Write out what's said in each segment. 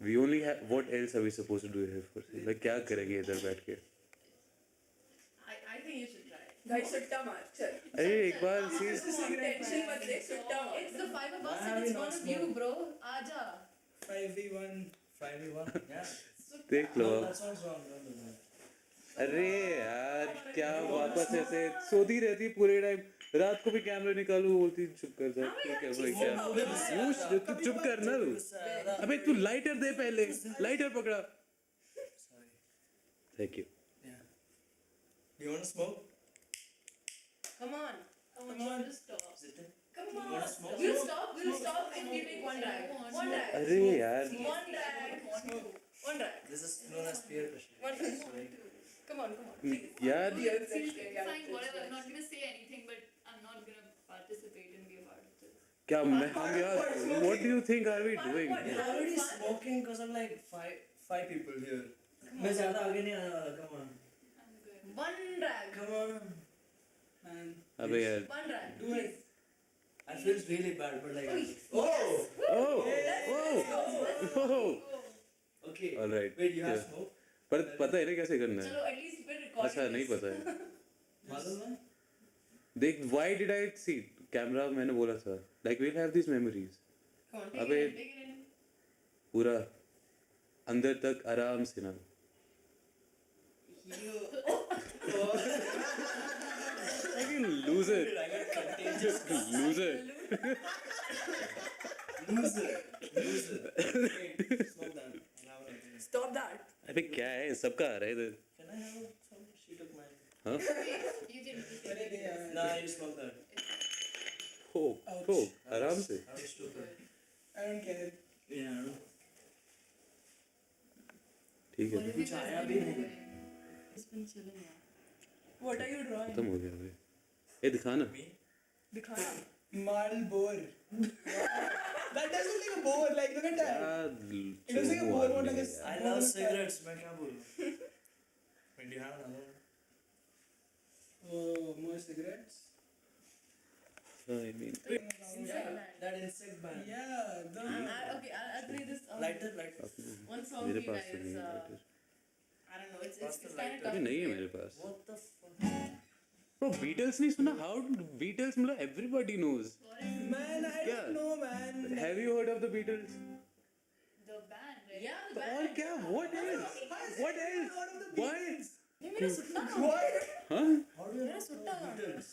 We only have. What else are we supposed to do here? For like क्या करेंगे इधर बैठ के? I think you should try. Guys, sutta maar. Chal. अरे एक बार सी Tension mat le, sutta maar. It's the five of us Why and are it's we one not of you, small? bro. Aja. 5v1. 5v1. Yeah. देख लो. No, that sounds wrong. Don't do that. अरे यार क्या वापस ऐसे सोती रहती है पूरे टाइम. रात को भी कैमरा निकालू बोलती चुप कर जा. क्या भाई क्या? तू चुप कर ना तू. अबे तू लाइटर दे पहले. लाइटर पकड़ा. Sorry. Thank you. Yeah. Do you want to smoke? Come on. Come on, just stop. Zitin? Come You on. wanna smoke? We'll stop and we take one drag. One drag. अरे यार. One drag. One drag. This is known as peer pressure. One drag. Come on, please. यार Fine, whatever. I'm not gonna say anything, but I'm not gonna participate and be a part of this. क्या मैं हम यार. What do you think are we doing? You're already smoking because of like five people here. मैं ज़्यादा आगे नहीं आने वाला. Come on. I'm good. One drag. Come on. Man. अबे यार. One drag. Do it. I feel really bad, but like. Oh! Oh. Okay. All right. Wait, you have Yeah. smoke? पर पता है ना कैसे करना है? Chalo, at least we're recording. अच्छा नहीं this. पता है. मालूम है? देख why did I see camera मैंने बोला था like we'll have these memories. Come on, take अबे it in, take it in. पूरा अंदर तक आराम से ना. Fucking loser. I got contagious. Loser. Loser. Wait, smoke that. Now I think. Stop that. अबे क्या है सबका आ रहा है इधर. Can I have some? She took mine. हाँ? You can. Nah, you smoke that. हो हो आराम से. How stupid. I don't care. Yeah, I don't. ठीक है. कुछ आया भी नहीं. It's been chilling, yeah. What are you drawing? खत्म हो गया अबे. ये दिखा ना. Me? दिखाना. Marlboro. That does look like a boar. Like look at that. It looks like a boar, not like a. I love cigarettes. मैं क्या बोलूँ? When do you have another one? Oh, more cigarettes. I mean, That insect ban. Yeah. The. Okay, I'll play this. Lighter, lighter. One song मेरे for you पास तो guys. नहीं है lighter. I don't know. It's What's the kind of lighter? tough. अबे नहीं है मेरे पास. What the fuck? Bro, Beatles नहीं सुना? How Beatles मतलब everybody knows. Man, I Yeah. don't know, man. Have you heard of the Beatles? The band, right? Yeah, the और band. क्या? What else? What else? Why? ये मेरा सुट्टा What? हाँ? How do you मेरा सुट्टा Beatles?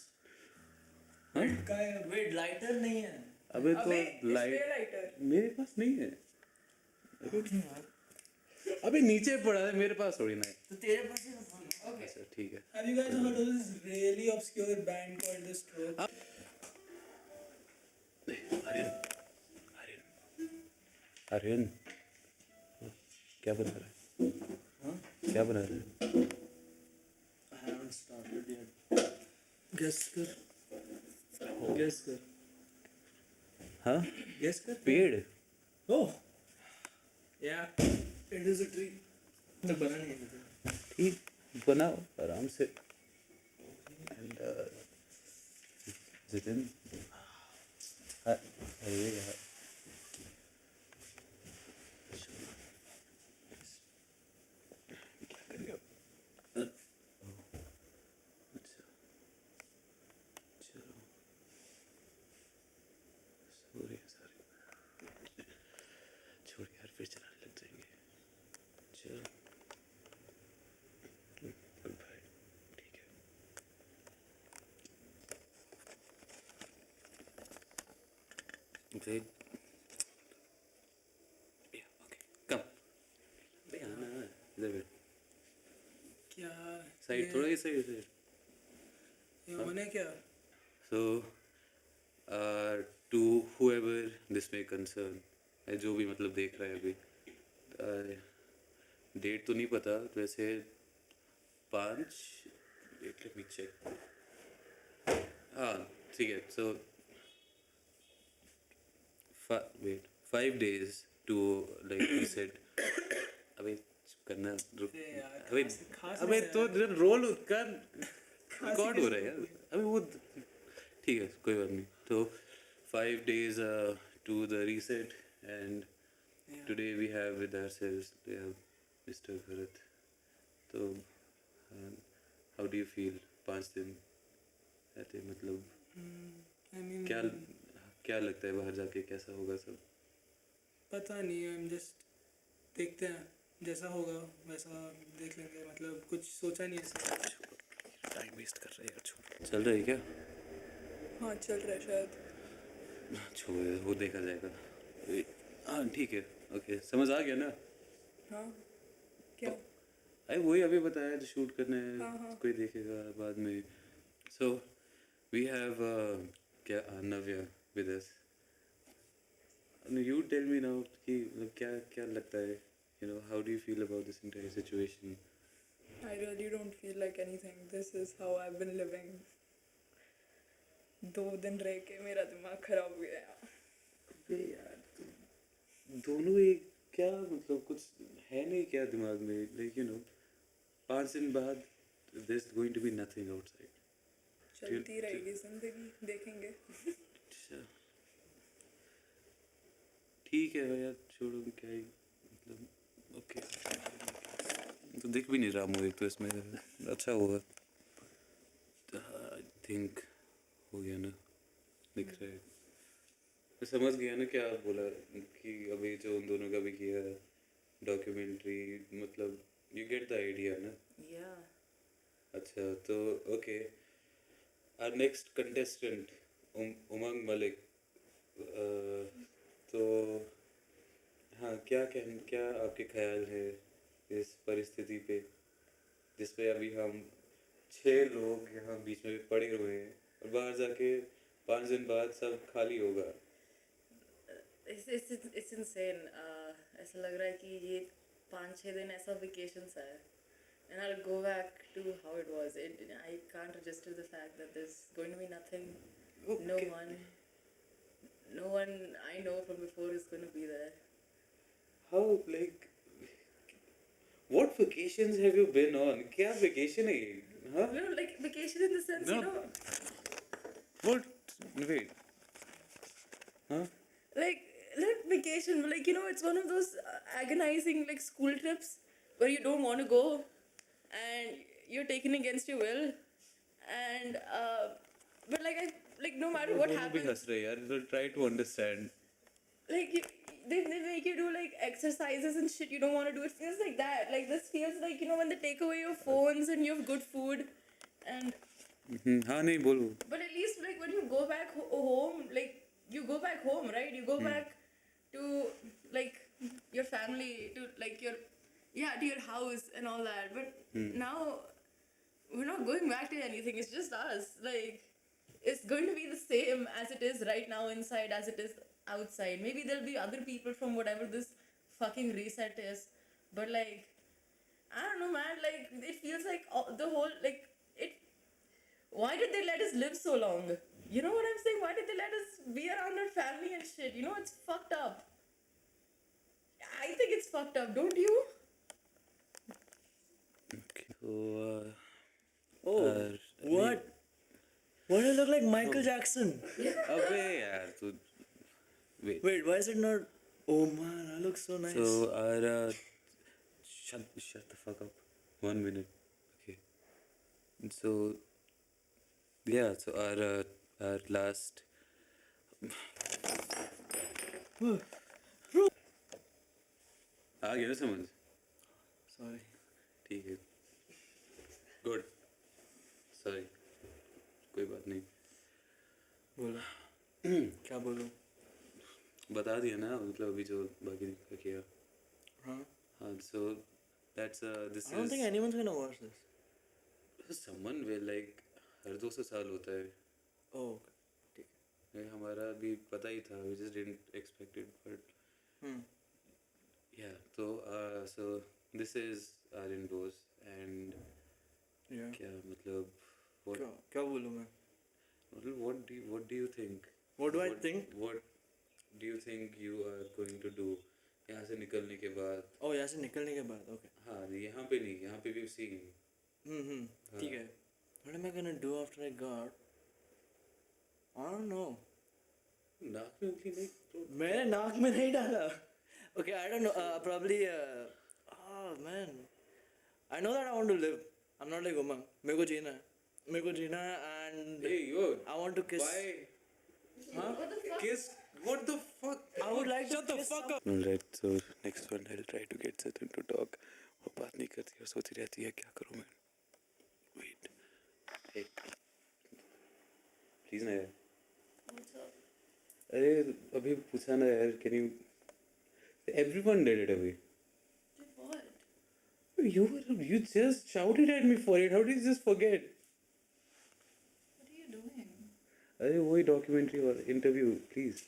हाँ? Guy. Wait, lighter नहीं है. अबे तो लाइट मेरे पास नहीं है. अबे नीचे पड़ा है मेरे पास थोड़ी ना है. तो तेरे पास ही रखा ना. Okay. अच्छा ठीक है. Have you guys heard of this really obscure band called The Strokes? Aryan क्या बना रहा है? हाँ? क्या बना रहा है? I haven't started yet. Guess कर. Guess कर. हाँ? Guess कर. पेड़. Oh. Yeah. It is a tree. तो बना नहीं है. ठीक बनाओ आराम से. And जितिन अरे यार क्या करेगा? अच्छा चलो सॉरी छोड़ यार फिर चलाने लग जाएंगे. चलो गुड बाय. ठीक है. Wait. Yeah, okay. Come. अबे आना इधर बैठ. क्या? साइड थोड़ा ही साइड. ये होने क्या? So, to whoever this may concern, जो भी मतलब देख रहा है अभी, डेट तो नहीं पता वैसे 5 डेट लेट मी चेक. हाँ ठीक है. So 5 days to like he said. अबे चुप करना रुक. अबे अबे तो रोल कर रिकॉर्ड हो रहा है यार. अबे वो ठीक है कोई बात नहीं. तो 5 days to the reset and Today we have with ourselves we have Mr. Bharat. तो how do you feel 5 दिन रहते, मतलब I mean, क्या क्या लगता है बाहर जाके कैसा होगा सब? पता नहीं, I'm just देखते हैं, जैसा होगा वैसा देख लेंगे, मतलब कुछ सोचा नहीं ऐसा। टाइम वेस्ट कर रहे हैं यार, छोड़। चल रहा है क्या? हाँ चल रहा है शायद। छोड़, वो देखा जाएगा। हाँ ठीक है, ओके, समझ आ गया ना? हाँ क्या? अरे वही अभी बताया जो शूट करना है, कोई देखेगा बाद में। सो वी हैव क्या Navya with us. You tell me now कि मतलब क्या क्या लगता है, you know, how do you feel about this entire situation? I really don't feel like anything. This is how I've been living. 2 दिन रह के मेरा दिमाग खराब हो गया। अबे यार दोनों एक क्या मतलब कुछ है नहीं क्या दिमाग में, लाइक यू नो 5 दिन बाद there's going to be nothing outside. चलती रहेगी जिंदगी, देखेंगे। अच्छा ठीक है यार, छोड़ो क्या ही मतलब। ओके तो दिख भी नहीं रहा मुझे तो इसमें, अच्छा हुआ आई थिंक हो गया ना, दिख रहा है। मैं समझ गया ना क्या बोला कि अभी जो उन दोनों का भी किया डॉक्यूमेंट्री, मतलब यू गेट द आइडिया ना? Yeah. अच्छा तो ओके, आवर नेक्स्ट कंटेस्टेंट उमंग मलिक। तो हाँ, क्या आपके ख्याल है इस परिस्थिति पे जिस पे अभी हम 6 लोग यहाँ बीच में पड़े हुए हैं और बाहर जाके 5 दिन बाद सब खाली होगा? It's insane. ऐसा लग रहा है कि ये 5-6 दिन ऐसा vacations है, and I'll go back to how it was. I can't register the fact that there's going to be nothing. No one I know from before is going to be there. How, like, what vacations have you been on? क्या vacation है ये? हाँ? You know, like vacation in the sense, No. you know, What? Wait. Huh? like vacation, but like, you know, it's one of those agonizing like school trips where you don't want to go and you're taken against your will, and but like no matter what दोनों भी happens, हंस रहे यार, so try to understand. like they make you do like exercises and shit you don't want to do. It feels like that. Like this feels like, you know, when they take away your phones and you have good food, and हाँ नहीं बोलो। but at least like when you go back home, like you go back home, right? You go back to like your family, to like your to your house and all that. But now we're not going back to anything. It's just us. Like it's going to be the same as it is right now inside as it is outside. Maybe there'll be other people from whatever this fucking reset is, but like I don't know, man. Like it feels like the whole like it. Why did they let us live so long? You know what I'm saying? Why did they let us be around our family and shit? You know, it's fucked up. I think it's fucked up, don't you? तो What? Why do you look like Michael Jackson? अबे यार तो wait. Wait, why is it not? Oh man, I look so nice. So our shut the fuck up. 1 minute. Okay. So yeah, so our last आ गया ना समझ? Sorry. ठीक है, good, sorry, कोई बात नहीं। बोलो। क्या बोलूं? बता दिया ना, मतलब अभी जो बाकी का किया। हाँ? हाँ, so that's this I don't think is anyone's gonna watch this. someone will like हर 200 साल होता है। Oh, okay. नहीं, हमारा भी पता ही था, we just didn't expect it, but Hmm. yeah, so this is our indoors and Yeah. क्या मतलब what क्या बोलूं मैं? what do you think? What do I think? What do you think you are going to do यहाँ से निकलने के बाद? Oh, यहाँ से निकलने के बाद. Okay. हाँ, यहाँ पे नहीं, यहाँ पे we've seen. ठीक है. What am I gonna do after I got? I don't know. नाक में उंगली नहीं तो मैंने नाक में नहीं डाला. Okay, I don't know. Probably. Oh man, I know that I want to live. I'm not like Umang. मेरे को जीना है. मेरे को जीना है and Hey, yo. I want to kiss. Why? What the fuck? Kiss? What the fuck? I would like to Shut the kiss fuck up. Alright, so next one I'll try to get Satan to talk. वो बात नहीं करती और सोती रहती है क्या करूँ मैं? Wait. Hey. Please ना यार. What's up? अरे अभी पूछा ना यार. Can you? Everyone did it अभी. Did what? You just shouted at me for it. How did you just forget? What are you doing? अरे वही डॉक्यूमेंट्री और इंटरव्यू प्लीज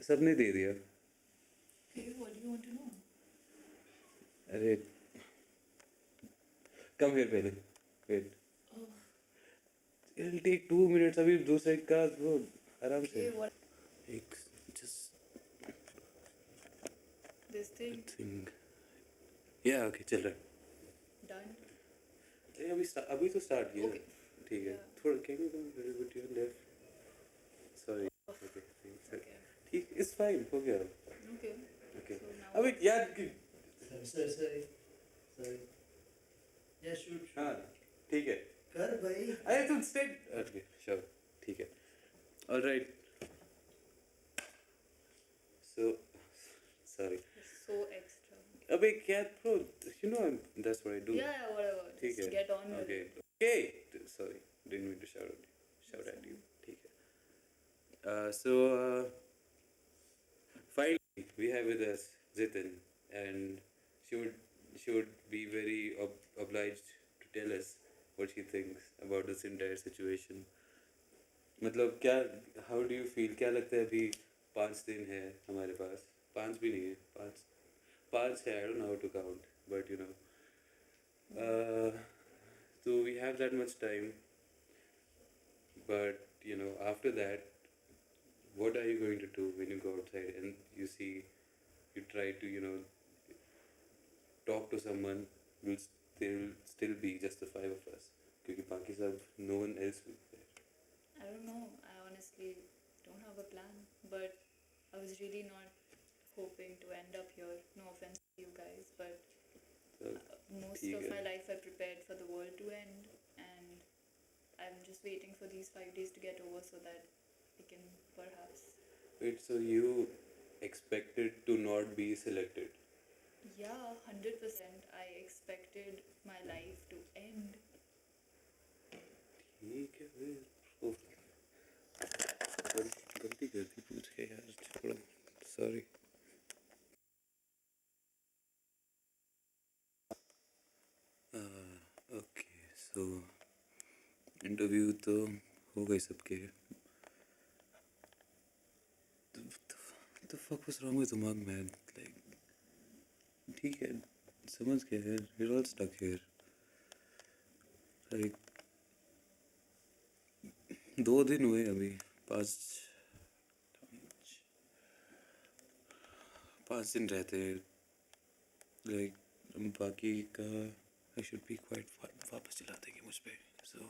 सबने दे दिया. Okay, what do you want to know? अरे come here पहले wait. It'll take 2 minutes. अभी दूसरे का वो आराम से. Okay, what? एक just This thing thing. Yeah, okay चल रहा है. done. अरे अभी तो स्टार्ट किया. Okay. ठीक है. Yeah. थोड़ा can you come a little bit to your left? Sorry. Okay. thanks. Okay. ठीक it's fine हो गया. Okay. Okay. So now. अबे यार Sorry. Yeah, shoot. हाँ ठीक है. कर भाई. अरे तुम स्टेट. ओके श्योर ठीक है. Alright. So sorry. So extra. अबे क्या bro you know that's what I do. Yeah, yeah, whatever. ठीक Just है. get on with okay it. Okay sorry didn't mean to shout at you. ठीक है. सो finally we have with us Zitan and she would be very obliged to tell us what she thinks about this entire situation. मतलब क्या how do you feel? क्या लगता है अभी 5 दिन है हमारे पास. 5 भी नहीं है. 5 है. I don't know how to count but you know so we have that much time but you know after that what are you going to do when you go outside and you see you try to you know talk to someone will there will still be just the 5 of us क्योंकि बाकी सब no one else will be there. I don't know. I honestly don't have a plan, but I was really not hoping to end up here. No offense to you guys, but So, most ठीक of है. my life I prepared for the world to end, and I'm just waiting for these 5 days to get over so that I can perhaps. wait so you expected to not be selected? Yeah, 100%. I expected my life to end. ठीक है फिर. गलती कर दी पूछ के यार. थोड़ा sorry. Okay so interview तो हो गई सबके. The fuck was wrong with Umang man? Like ठीक है समझ गया यार. We're all stuck here. Like 2 दिन हुए अभी. 5 दिन रहते हैं. Like बाकी का I should be quite वापस चला देंगे मुझ पे. So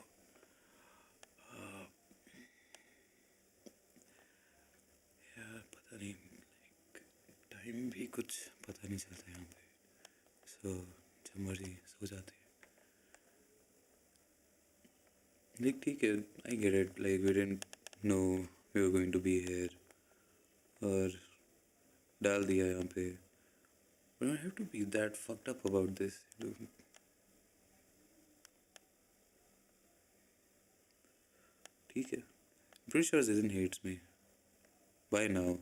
यार पता नहीं like टाइम भी कुछ पता नहीं चलता यहाँ पे. So जब मर्जी सो जाते हैं. Like ठीक है I get it. Like we didn't know we were going to be here और डाल दिया यहाँ पे. But I have to be that fucked up about this. ठीक है. Pretty sure Zidane hates me by now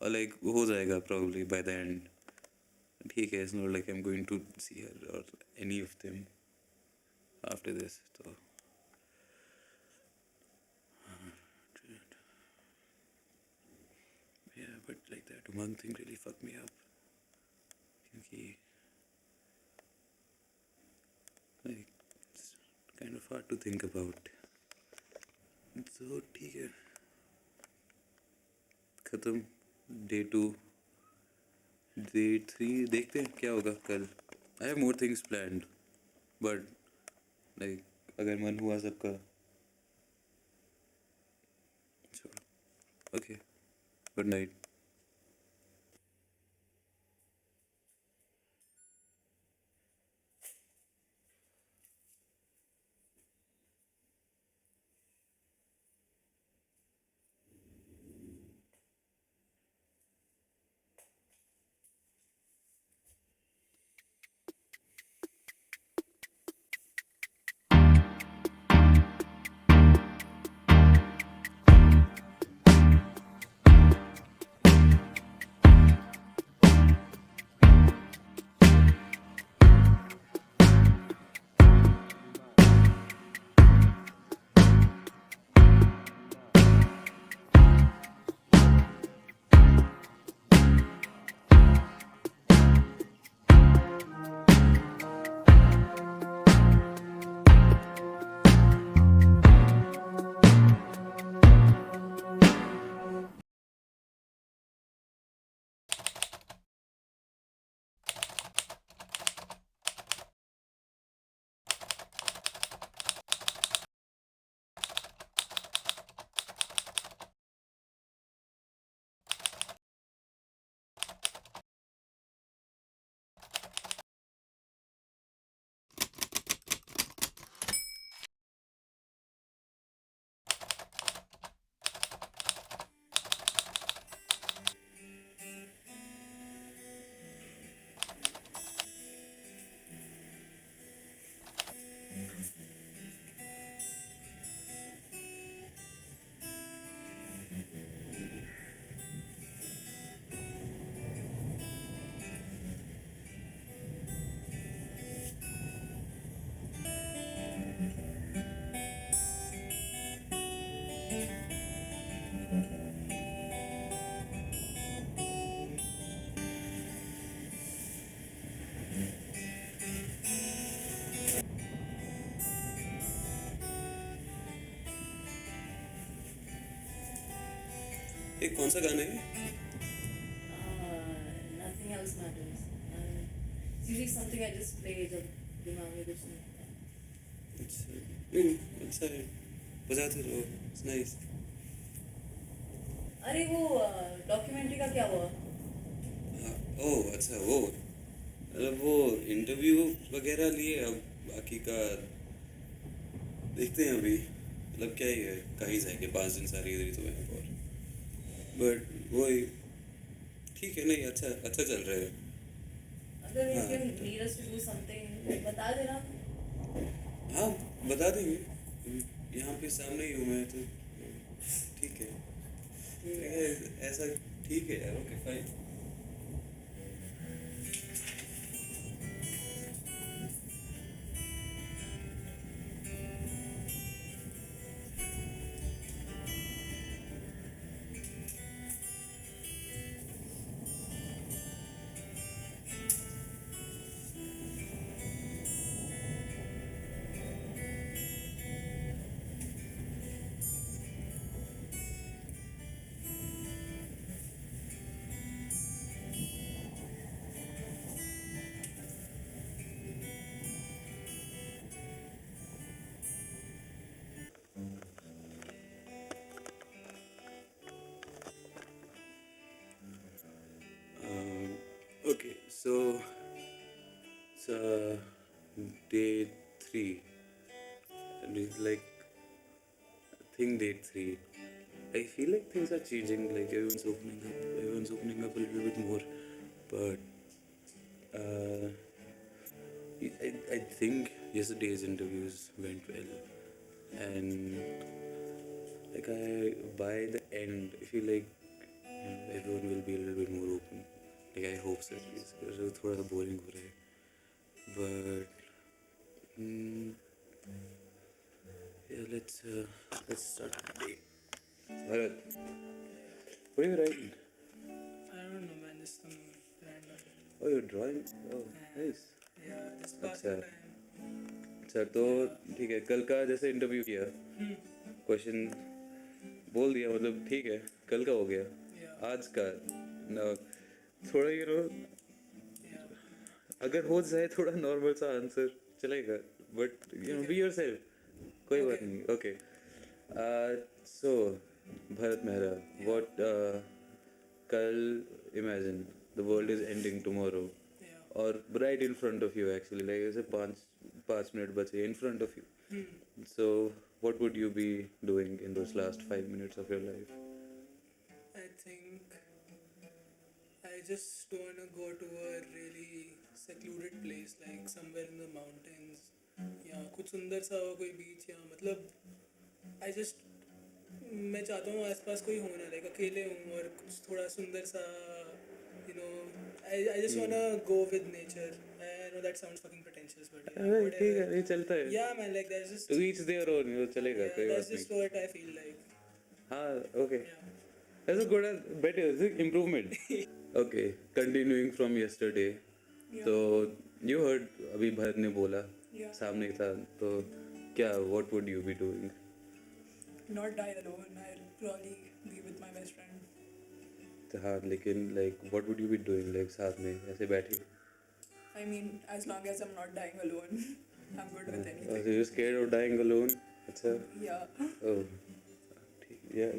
or like हो जाएगा probably by the end. ठीक है. It's not like I'm going to see her or any of them after this. So yeah, but like that Umang thing really fucked me up. क्योंकि like it's kind of hard to think about. So ठीक है ख़त्म. Day 2 Day 3 देखते हैं क्या होगा कल. I have more things planned but like अगर मन हुआ सबका. So okay good night. एक कौन सा गाना है? Nothing else matters. It's usually something I just play जब दिमाग में कुछ नहीं होता. अच्छा अच्छा है, बजाते रहो, इट्स नाइस. अरे वो डॉक्यूमेंट्री का क्या हुआ? ओह अच्छा, वो मतलब वो इंटरव्यू वगैरह लिए, अब बाकी का देखते हैं अभी. मतलब क्या ही है, कहीं जाएंगे 5 दिन सारी इधर ही तो है. और बट वही ठीक है, नहीं अच्छा अच्छा चल रहा है. अगर you can need us to do something बता देना. हाँ बता देंगे, यहाँ पे सामने ही हूँ मैं तो. ठीक है ऐसा ठीक है यार. Okay fine. Okay, so it's day 3, and it's like I think day 3. I feel like things are changing. Like everyone's opening up a little bit more, but I think yesterday's interviews went well, and like by the end, I feel like everyone will be a little bit more open. Like I hope so at least, because it's थोड़ा सा boring हो रहा है. But yeah, let's start the day. Bharat, what are you writing? I don't know, man. Just some random. Oh, you're drawing. Oh, nice. Yeah, just passing अच्छा. time. अच्छा तो ठीक है, कल का जैसे इंटरव्यू किया, क्वेश्चन बोल दिया, मतलब ठीक है, कल का हो गया. Yeah. आज का ना थोड़ा Yeah. अगर हो जाए थोड़ा नॉर्मल सा आंसर चलेगा, बट बी योरसेल्फ, कोई बात नहीं. Okay so Bharat Mehra, what कल imagine the world is ending tomorrow, Yeah. और right in front of you actually, like ऐसे 5 मिनट बचे in front of you. So what would you be doing in those last 5 minutes of your life? I think I just want to go to a really secluded place, like somewhere in the mountains. या कुछ सुंदर सा हो, कोई बीच, या मतलब I just मैं चाहता हूँ आसपास कोई हो ना, लाइक अकेले हूँ और कुछ थोड़ा सुंदर सा, you know, I just wanna go with nature. I know that sounds fucking pretentious, but yeah, अरे ठीक है, whatever. ये चलता है. Yeah, man, like that's just To each their own, ये चलेगा, yeah, कोई that's बात just नहीं. what I feel like. हाँ okay, Yeah. that's a good, better, improvement. Okay, continuing from yesterday. Yeah. तो you heard अभी भरत ने बोला, Yeah. सामने था, तो क्या what would you be doing? Not die alone. I'll probably be with my best friend. तो हाँ लेकिन like what would you be doing, like साथ में ऐसे बैठे? I mean, as long as I'm not dying alone, I'm good with So anything. you're scared of dying alone? अच्छा. Yeah. Oh, ठीक, yeah,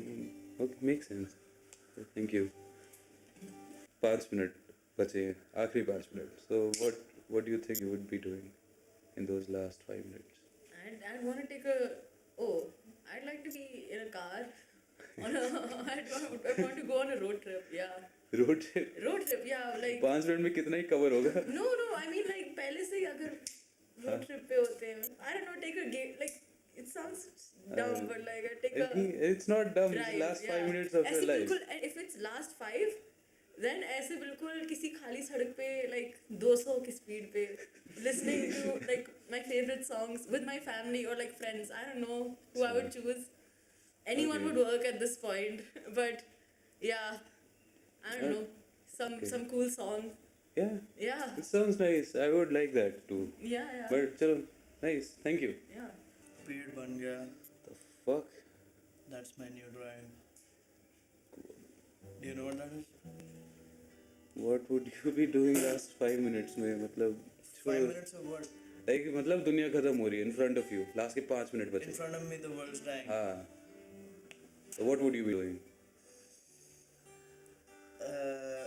okay, makes sense. Thank you. 5 minute बचे हैं, आखिरी 5 minute. So what do you think you would be doing in those last 5 minutes? I'd want to take a. Oh, I'd like to be in a car. I'd want to go on a road trip. Yeah. Road trip? Road trip. Yeah. Like. 5 minute में कितना ही cover होगा? No, no. I mean, like पहले से ही अगर road trip पे होते हैं. I don't know. Take a game. Like it sounds dumb, but like I take a. It's not dumb. It's drive, last 5 yeah. minutes of your ऐसे life. बिल्कुल, and if it's last 5, then ऐसे बिल्कुल किसी खाली सड़क पे like 200 की speed पे listening to like my favorite songs with my family or like friends. I don't know who I would choose. Anyone Okay. would work at this point, but yeah, I don't know, some cool song. Yeah, Yeah, it sounds nice. I would like that too. yeah, yeah. But चलो, nice. Thank you. Yeah. पेड़ बन गया. The fuck? That's my new drawing. Do you know what that is? What would you be doing last 5 minutes में मतलब 5 minutes of what? like मतलब दुनिया खत्म हो रही है in front of you last के 5 मिनट In बचे front of me, the world's dying. हाँ so what would you be doing Uh,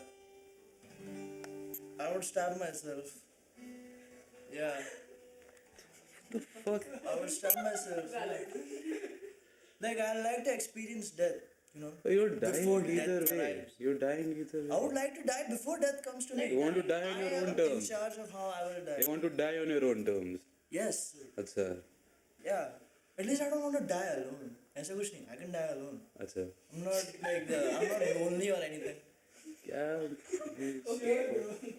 I would stab myself. Yeah, the fuck I would stab myself. Like, I like to experience death, you know. you're dying Before either death way arrives. you're dying either way I would like to die before death comes to me. you want to die on your I own am in terms charge of how I will die. you want to die on your own terms Yes. अच्छा Yeah. At least I don't want to die alone. ऐसा कुछ नहीं. I can die alone. अच्छा I'm not like I'm not lonely or anything. क्या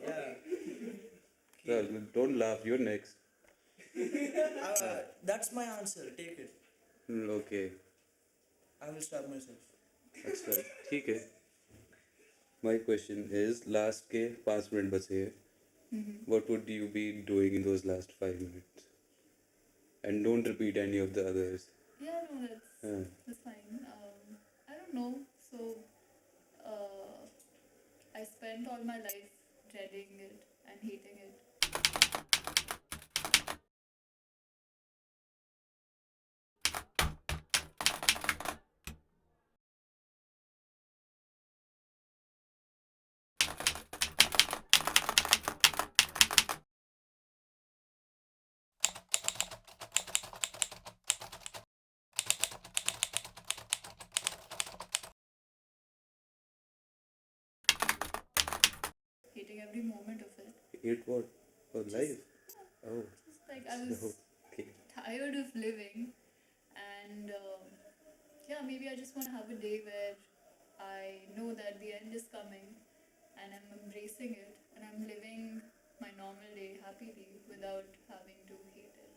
Yeah. Well, don't laugh you're next That's my answer. Take it. okay I will stab myself. अच्छा ठीक है my question is last के 5 minute बचे हैं what would you be doing in those last 5 minutes and don't repeat any of the others Yeah, no, that's हाँ. that's fine. I don't know. So, I spent all my life dreading it and hating it. Hating every moment of it. Eat what? Oh, life? Oh, Just like I was okay. tired of living, and yeah, maybe I just want to have a day where I know that the end is coming, and I'm embracing it, and I'm living my normal day happily without having to hate it.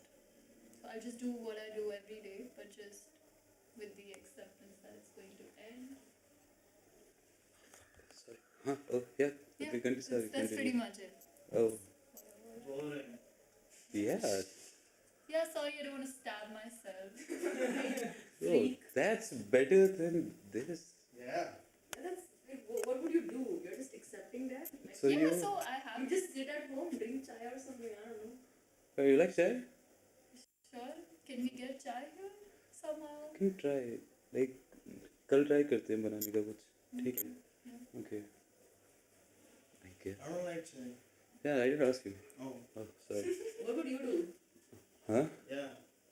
So I'll just do what I do every day, but just with the acceptance that it's going to end. Sorry. Huh? Oh, yeah. Yeah, Okay, sorry, that's pretty continue. much it. Oh, Boring. yeah. Yeah, sorry, I don't want to stab myself. Oh, that's better than this. Yeah. That's like, what would you do? You're just accepting that? Like, So yeah, you, so I have you just sit at home, drink chai or something. I don't know. oh, you like chai? Sure. Can we get chai here somehow? Can try. Like, कल try करते हैं बनाने का कुछ. ठीक है. Okay. Okay. I don't like chai. Yeah, I didn't ask you. Oh. Oh, sorry. What would you do? Huh? Yeah.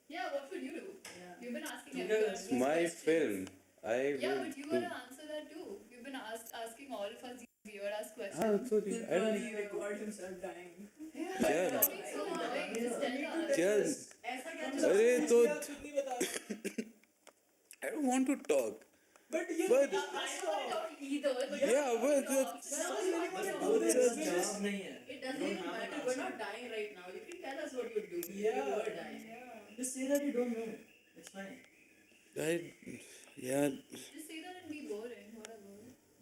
Yeah, what would you do? Yeah. You've been asking You everyone guys- these My questions. film. I Yeah, will but you do- gotta answer that too. You've been asking all of us these weird ass Ah, questions. so the, I don't. Probably record himself dying. Yeah, Yeah. don't be so annoying. Just tell us. क्या? ऐसा क्या अरे तो खुद नहीं बता I don't want to talk. but you But I don't want to talk either. But yeah, but Jobs, job नहीं है. It doesn't even matter. We're not dying right now. You can tell us what you'd do. Yeah. You were dying. Just say that you don't know. It's fine. yeah. just say that and be boring. Whatever.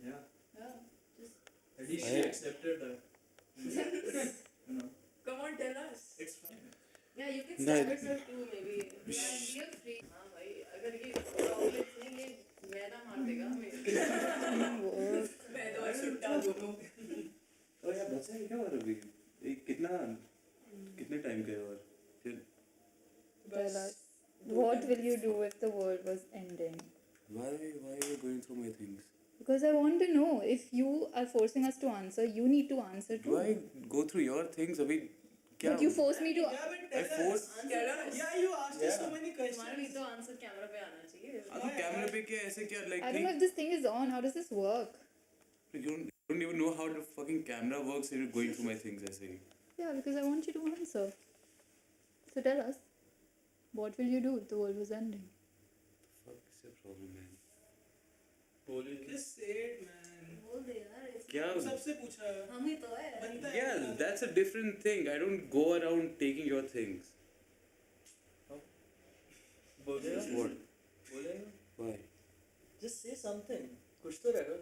Yeah. Yeah. Just At least I- she accepted that. You know. Come on, tell us. It's fine. Yeah, you can No, stab yourself too, maybe. yeah, be free. हाँ भाई, अगर ये chocolates हैं, ये मैदा मार देगा हमें. मैदा और सुट्टा दोनों. Oh yeah, बचा है क्या और अभी? कितने टाइम का है और? फिर Tell us, what will you do if the world was ending? why are you going through my things? Because I want to know. If you are forcing us to answer, you need to answer Do too. I go through your things अभी? क्या? But you force me to. yeah but I tell us. force. Tell us. Yeah, you asked us so many तुम्हारा भी questions. तो answer camera पे आना चाहिए. हाँ तो कैमरे पे क्या ऐसे क्या like I don't know if this thing is on. How does this work? you don't even know how the fucking camera works and you're going through my things ऐसे ही. Yeah, because I want you to answer. So tell us, what will you do if the world was ending? Fuck is your problem man? Just say it, man. बोल दे यार. क्या? सबसे पूछा हम ही तो है. बनता है. Yeah, that's a different thing. I don't go around taking your things. बोलेगा? What? बोलेगा? Why? Just say something. कुछ तो रहेगा.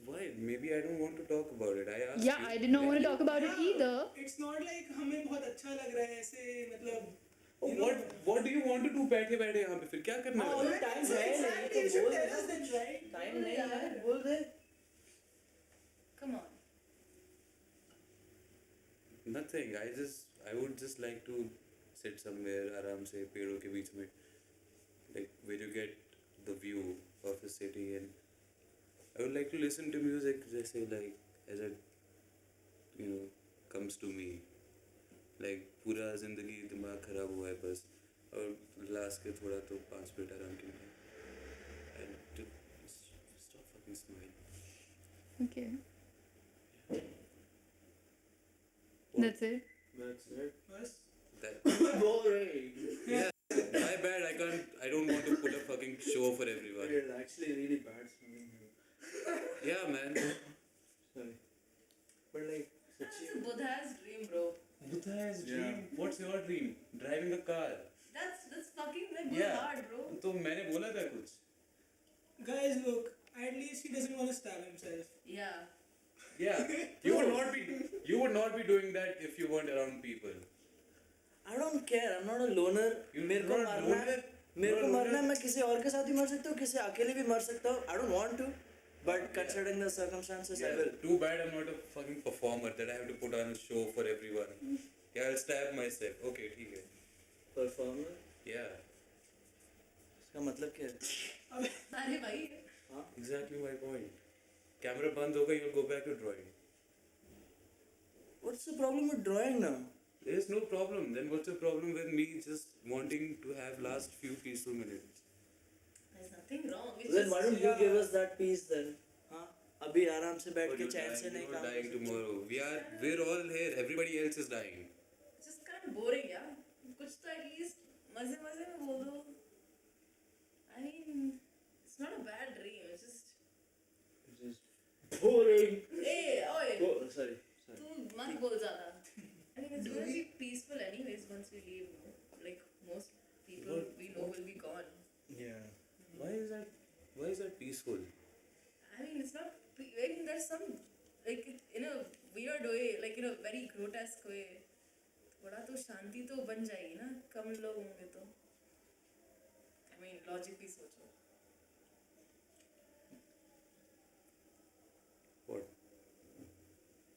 Why? Maybe I don't want to talk about it. I asked Yeah, you. I did not want to talk about it either. It's not like हमें बहुत अच्छा लग रहा है ऐसे मतलब what do you want to do बैठे बैठे यहाँ पे फिर क्या करना है? और टाइम है नहीं तो बोल दे, टाइम नहीं है बोल दे. Come on. Nothing. I would just like to sit somewhere आराम से पेड़ों के बीच में, like where you get the view of the city, and I would like to listen to music जैसे like as it comes to me. Like पूरा जिंदगी दिमाग खराब हुआ है बस, और लास्ट के थोड़ा तो 5 मिनट आराम के लिए. And stop fucking smile. Okay. That's it. That's it. बस That Boring. yeah. My bad. I don't want to put a fucking show for everyone. It's actually really bad smelling here. Yeah, man. Sorry. But like, That's Buddha's dream, bro. Buddha's dream. dream. What's your dream? Driving a car. That's fucking like Yeah. hard, bro. तो मैंने बोला था कुछ. guys, look, at least he doesn't want to stab himself. Yeah. Yeah. You would not be doing that if you weren't around people. I don't care. I'm not a loner. You're मेरे को not a मरना है. loner? मेरे को Not a मरना है. loner? मैं किसी और के साथ भी मर सकता हूँ, किसी अकेले भी मर सकता हूँ. I don't want to, but considering the circumstances, I Yeah. will. Too bad I'm not a fucking performer that I have to put on a show for everyone. Yeah, I'll stab myself. Okay, ठीक है. Performer. Yeah. इसका मतलब क्या है? अरे भाई. Exactly my point. Camera बंद होगा, you'll go back to drawing. What's the problem with drawing now? There's no problem. Then what's the problem with me just wanting to have last few peaceful minutes? There's nothing wrong. We Then why just don't you give us that piece then? हाँ? अभी आराम से बैठ But के you're चैन से dying, नहीं you're काम dying कर सकते. tomorrow. We're all here. Everybody else is dying. it's just kind of boring, yeah. कुछ तो at least मजे मजे में बोल दो. I mean, it's not a bad dream. It's just. Boring. Hey, oi. Oh, sorry. तू मत बोल ज़्यादा. I think it's gonna be peaceful anyways once we leave. No? Like most people we know will be gone. Yeah. Why is that peaceful? I mean, it's not. I mean, there's some like in a weird way, like in a very grotesque way. थोड़ा तो शांति तो बन जाएगी ना, कम लोग होंगे तो. I mean, logically सोचो. What?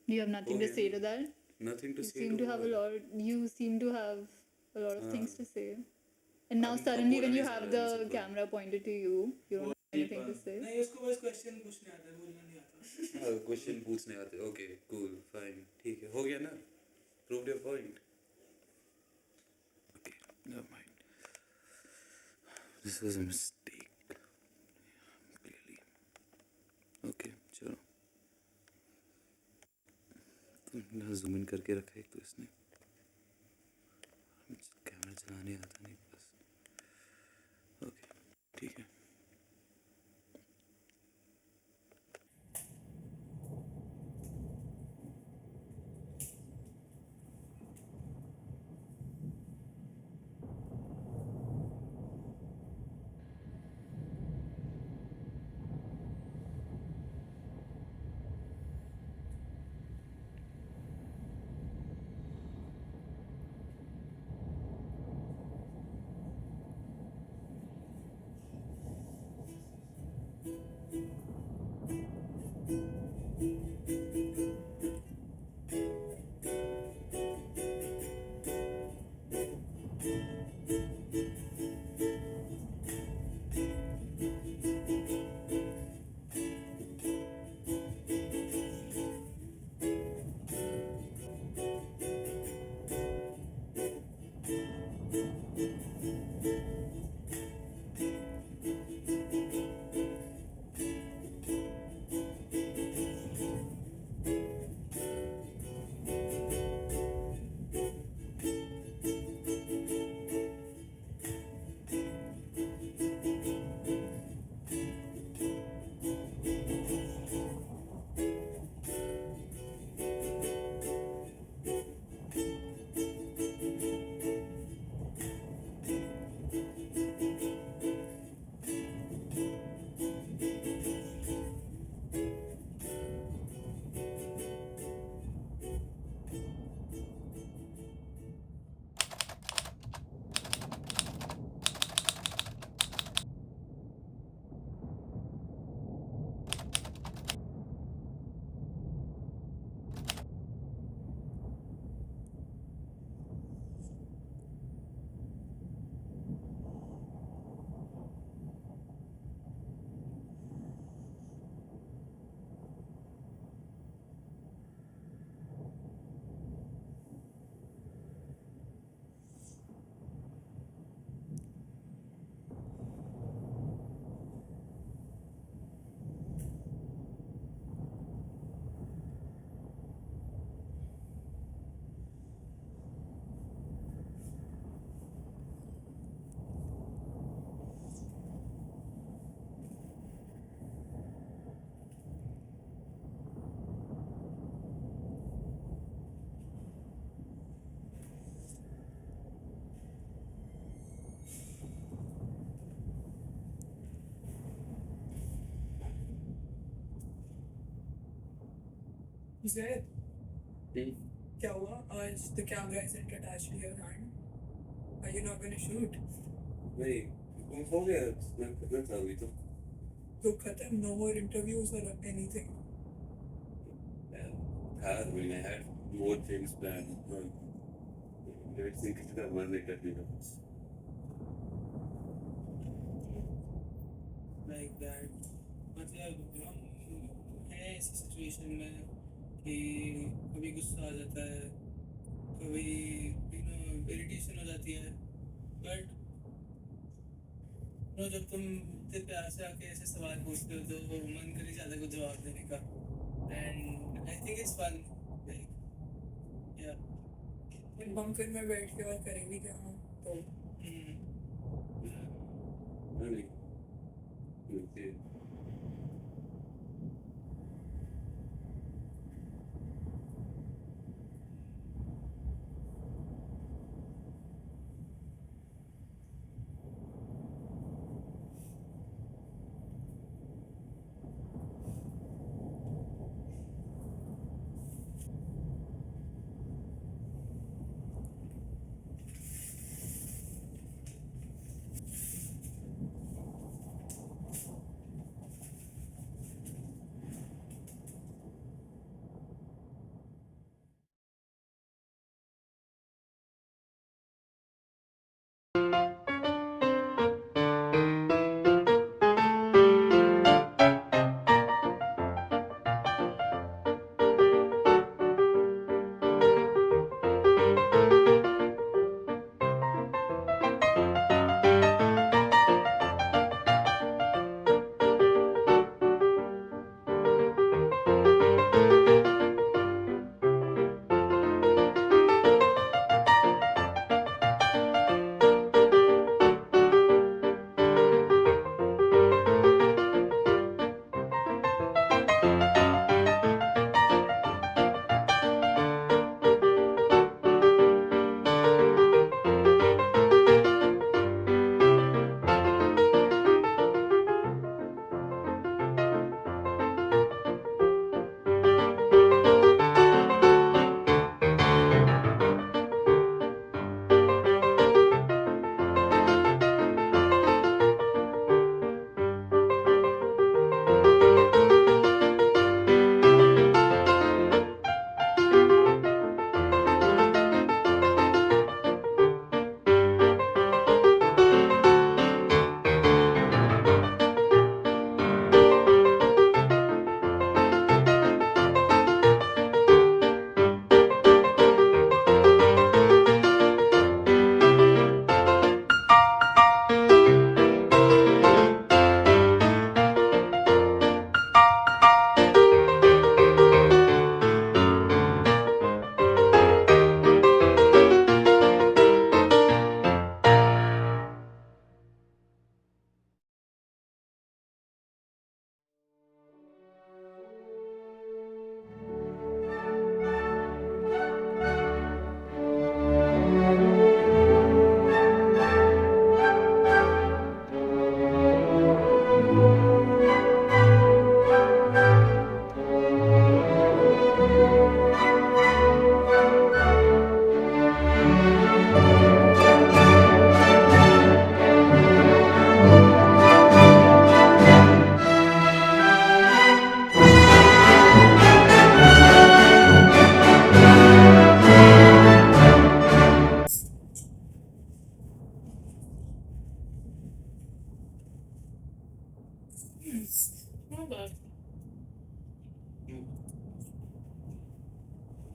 You have nothing to Okay. say to that? Nothing to You say. seem to have a what? lot. You seem to have a lot of things to say. And now I'm suddenly, when bored you of have this the already, camera pointed to you, you don't have anything to say. नहीं उसको बस question पूछने आता है, बोलना नहीं आता. Question पूछने आते. Okay, cool, fine. ठीक है, हो गया ना? Proved your point. Okay, never mind. This was a mistake. Clearly. Okay, चलो. तुमने zoom in करके रखा है तो इसने. कैमरा चलाने आता नहीं बस. Okay, ठीक है. Zaid, Hmm. क्या हुआ आज? The camera isn't attached to your hand. Are you not gonna shoot? नहीं हो गया मैं करना था अभी तो तो खत्म. No more interviews or anything. I mean I had more things planned let's see किसी का मन नहीं करने का Like that. मतलब है ऐसी सिचुएशन में कि कभी गुस्सा आ जाता है, कभी इरिटेशन हो जाती है, बट जब तुम इतने प्यार से आके ऐसे सवाल पूछते हो तो मन कर ही जाता है कुछ जवाब देने का. And I think it's fun. या बंकर में बैठ के और करेंगे क्या हम तो. नहीं नहीं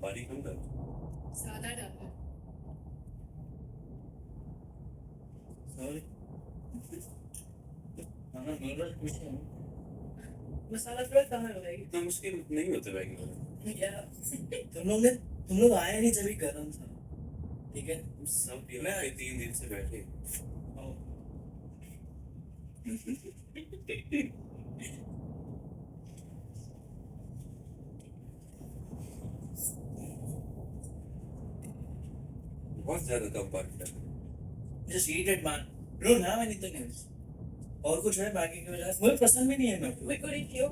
पानी कम कर सादा डाल. Sorry. मसाला थोड़ा कम है भाई. इतना मुश्किल नहीं होता बैगिंग वाला यार तुम लोग आए नहीं जब गर्म था. ठीक है. सब यहाँ पे 3 दिन से बैठे बहुत ज्यादा कम पानी डाल Just eat it, man. We don't have anything else. और कुछ है बाकी की वजह से मुझे पसंद भी नहीं है. मैं We could eat you.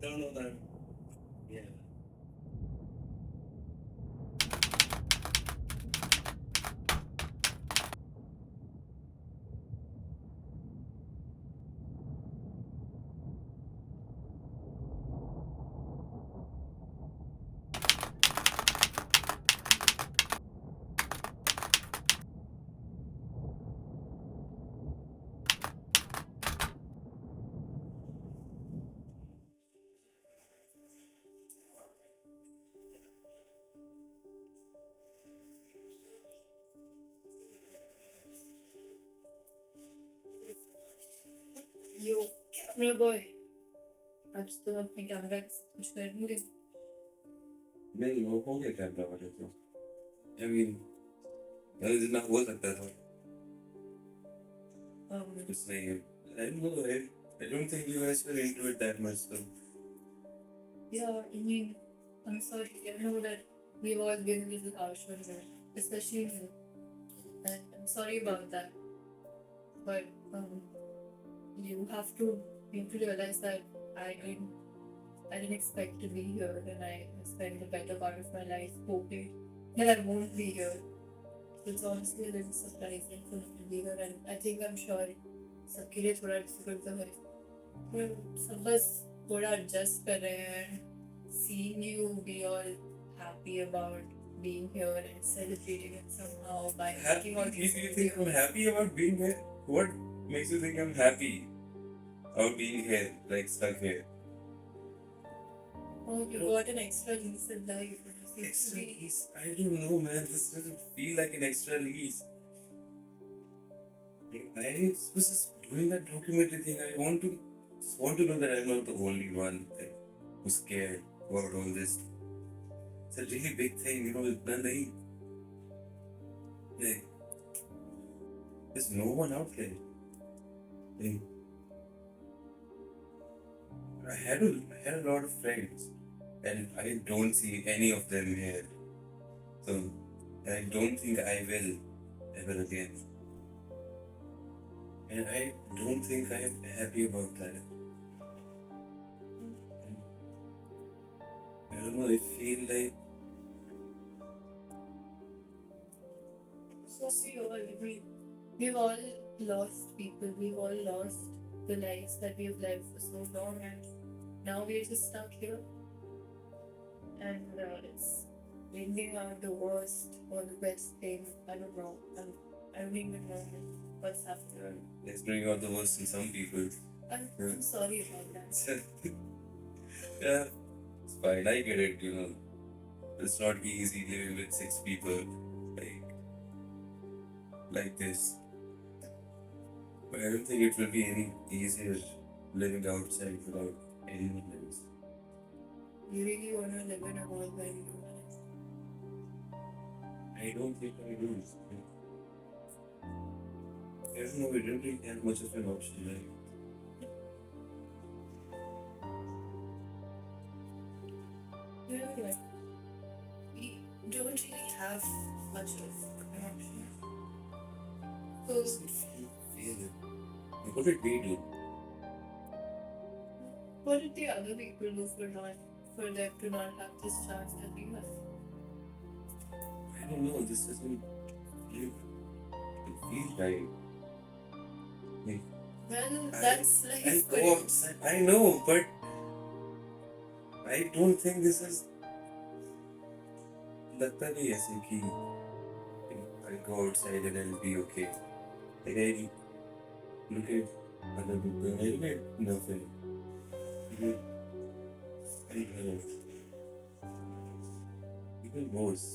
Don't know that. Yeah. Yo, camera boy. आज तो अपने कैमरा कुछ करेंगे. नहीं वो हो गया कैमरा वाले तो. I mean, यार जितना हो सकता था. कुछ नहीं है. I don't know. I don't think you guys were into it that much though. Yeah, I mean, I'm sorry. I know that we've always been a little harsh on her, especially you. And I'm sorry about that. But you have to realize that I didn't expect to be here, and I spent the better part of my life hoping that I won't be here. So it's honestly a little surprising for me to be here, and I think I'm sure सबके लिए थोड़ा difficult तो है. पर सब बस थोड़ा adjust कर रहे हैं. Seeing you be all happy about being here and celebrating it somehow by making all these You think I'm happy about being here? What makes you think I'm happy about being here, like stuck here? Oh, you got an extra lease in life. Extra lease? I don't know, man. This doesn't feel like an extra lease. I was just doing that documentary thing. I want to know that I'm not the only one who's scared about all this. It's a really big thing, you know. Like, there's no one out there. Like, I had a lot of friends, and I don't see any of them here. So I don't think I will ever again. And I don't think I am happy about that. I don't know, I feel like So we've all lost people. We've all lost the lives that we've lived for so long, and now we're just stuck here. And it's bringing out the worst or the best thing. I don't know. I don't even know what's happening. let's bring out the worst in some people. I'm sorry about that. Yeah, it's fine. I get it, you know. It's not easy living with 6 people like this. But I don't think it will be any easier living outside without anyone else. You really want to live in a world where you don't have. I don't think I do. I don't know, we don't really have much of an option, right? You know, like, we don't really have much of an option. So, What did we do? what did the other people do for them to not have this chance that we have? I don't know, this doesn't feel right. Like, Well, that's life. I know, but I don't think this is. लगता नहीं ऐसे कि I'll go outside and I'll be okay. Like I look at other people and I get nothing. I don't know. Even worse.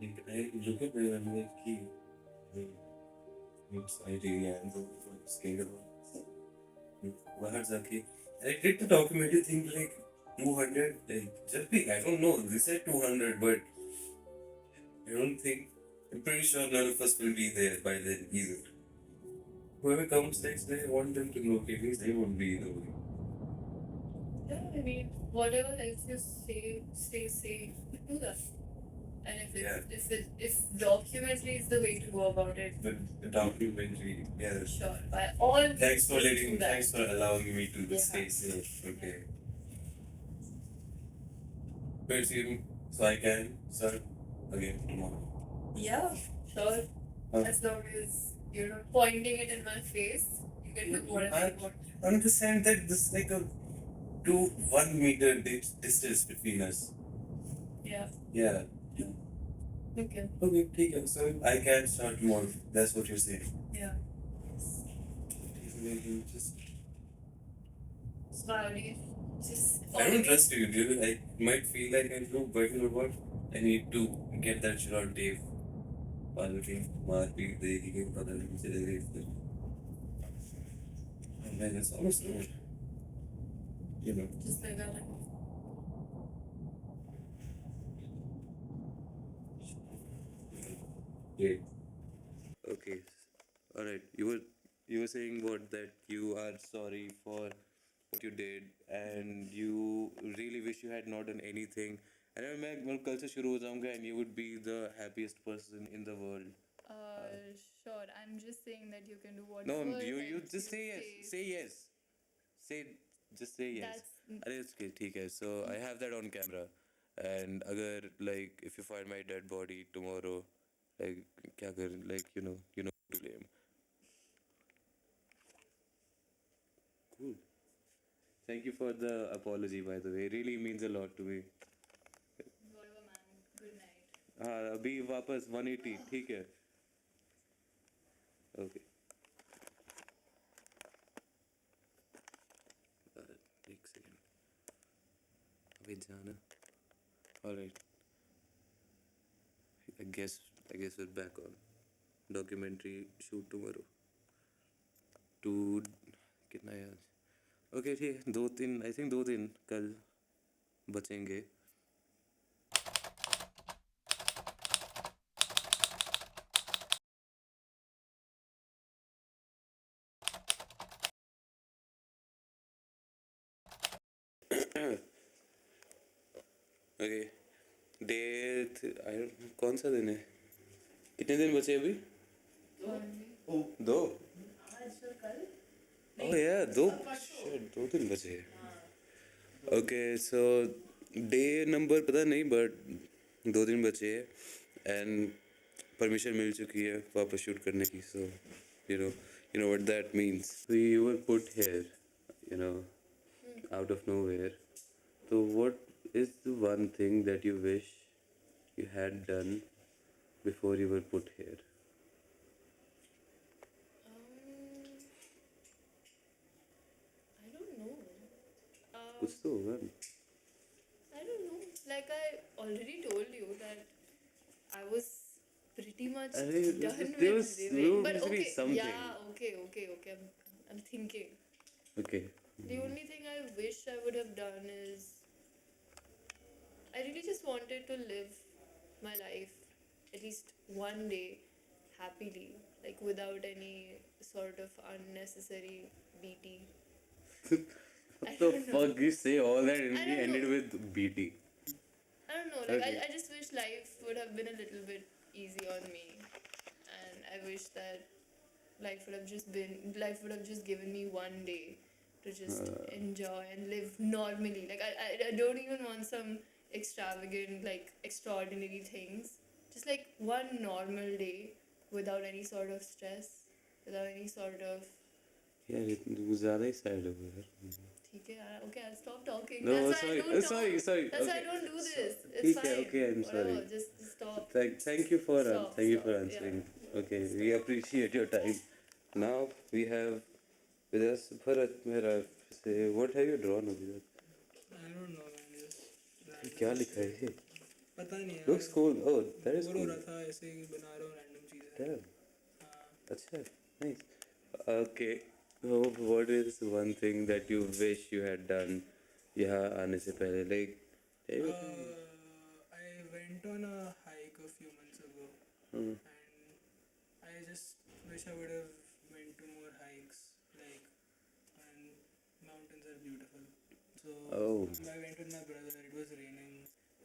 Like I look at them and I'm like, I really am so scared about बाहर जाके I did the documentary thing like 200 like just be I don't know they said 200 but I don't think I'm pretty sure none of us will be there by then either. Whoever comes next day I want them to know at least they won't be either way. Yeah, I mean, whatever helps you stay safe, do that. And if Yeah. if documentary is the way to go about it, The documentary, yeah. sure. By all means, Thanks for do that. thanks for allowing me to Yeah. stay safe. Okay. Pursue so I can start again tomorrow. Yeah, sure. Huh? As long as you're not pointing it in my face, you can do whatever you want. Understand that this is like a 1 meter distance between us. Yeah. Yeah. Okay. Okay, take it. So I can start tomorrow. That's what you're saying. Yeah. Just, Smile. Just. I don't trust you, dude. I might feel like I do, but you know what? I need to get that shit on tape. मारपीट देगी कि पता नहीं चलेगा इससे मैंने almost you know Just like that. yeah. Okay, all right. You were saying what that you are sorry for what you did and you really wish you had not done anything. And मैं कल से शुरू हो जाऊँगा and you would be the happiest person in the world. Sure. I'm just saying that you can do No, whatever. you that just say yes. Say yes. Say just say yes. अरे okay, ठीक है. So I have that on camera. And अगर like if you find my dead body tomorrow, like क्या कर like you know who to blame. Cool. Thank you for the apology, by the way. It really means a lot to me. Whatever, man. Good night. हाँ अभी वापस 180 ठीक है. Okay. एक second. अभी जाना. All right. I guess we're back on. Documentary shoot tomorrow. To कितना है आज? Okay ठीक है 2-3 I think 2 दिन कल बचेंगे. ओके कौन सा दिन है कितने दिन बचे अभी 2 ओह यार 2 दिन बचे ओके सो डे नंबर पता नहीं बट 2 दिन बचे एंड परमिशन मिल चुकी है वापस शूट करने की सो you know what that means so you were put here you know out of nowhere so what is the one thing that you wish you had done before you were put here I don't know. कुछ तो होगा I don't know. Like I already told you that I was pretty much Arre, done there with was living. But obviously okay, something. yeah, okay. I'm thinking. okay The only thing I wish I would have done is I really just wanted to live my life at least one day happily, like without any sort of unnecessary BT. what the fuck you say all that and I we don't ended know. with BT I don't know, like Okay. I just wish life would have been a little bit easy on me, and I wish that life would have just given me one day to just enjoy and live normally. Like I don't even want some extravagant, like extraordinary things. Just like one normal day without any sort of stress, without any sort of यार इतना ज़्यादा ही sad हो गया यार ठीक है यार, okay, I'll stop talking. No, That's why I sorry, don't sorry, talk. sorry, That's why I okay. don't do this. It's ठीक है, fine. okay, I'm Whatever, sorry. just stop. Thank you for Stop, answering. yeah. Okay, we appreciate your time. Now we have with us Bharat Mehra. Say, what have you drawn अभी तक? I don't know, man. Just क्या लिखा है ये? पता नहीं यार. Looks cool. Oh, that is bore हो cool. रहा था ऐसे ही बना रहा हूँ रैंडम चीज़ें. Damn. अच्छा, nice. Okay. So, what is one thing that you wish you had done यहाँ आने से पहले? Like, hey, I went on a hike a few months ago, Hmm. and I just wish I would have went to more hikes. Like, and mountains are beautiful. So Oh. I went with my brother. It was raining.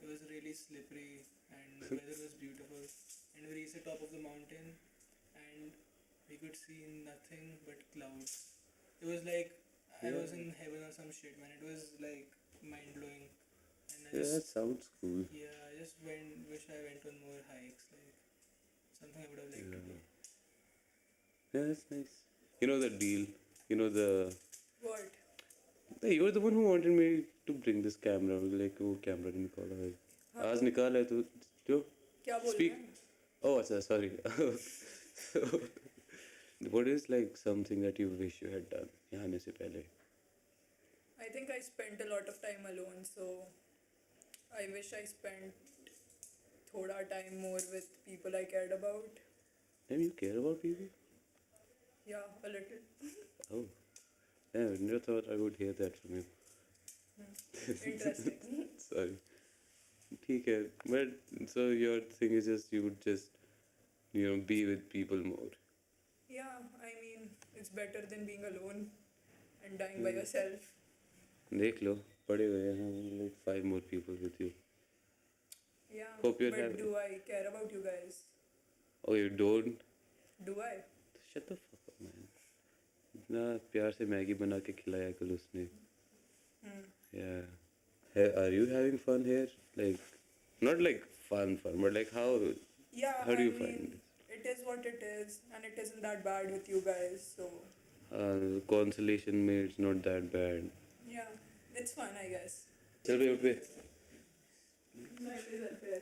It was really slippery, and the weather was beautiful. And we reached the top of the mountain, and we could see nothing but clouds. It was like I was in heaven or some shit, man. It was like mind blowing. And I Yeah, that just sounds cool. I just wish I went on more hikes, like something I would have liked to do. Yeah, that's nice. You know the deal. You know the. What? Hey, you're the one who wanted me to bring this camera. Like, वो camera नहीं निकाला है. आज निकाला है तो जो. क्या बोल Speak. रहे हैं? Oh, अच्छा, sorry. What is like something that you wish you had done यहाँ आने से पहले? I think I spent a lot of time alone, so I wish I spent thoda time more with people I cared about. Damn, you care about people? Yeah, a little. Oh, yeah, I never thought I would hear that from you. Interesting. Sorry. ठीक है, but so your thing is just you would just be with people more. Yeah, I mean, it's better than being alone and dying by yourself. देख लो पड़े हुए हैं like 5 more people with you. Yeah, Hope you're but happy. do I care about you guys? Oh, you don't? Do I? Shut the fuck up, man. इतना प्यार से Maggi बना के खिलाया कल उसने. Yeah. Hey, are you having fun here? Like, not like fun, but like how Yeah, do you I find mean, it is what it is, and it isn't that bad with you guys, so consolation mates not that bad. yeah, it's fun, I guess. चल बे उठ बे.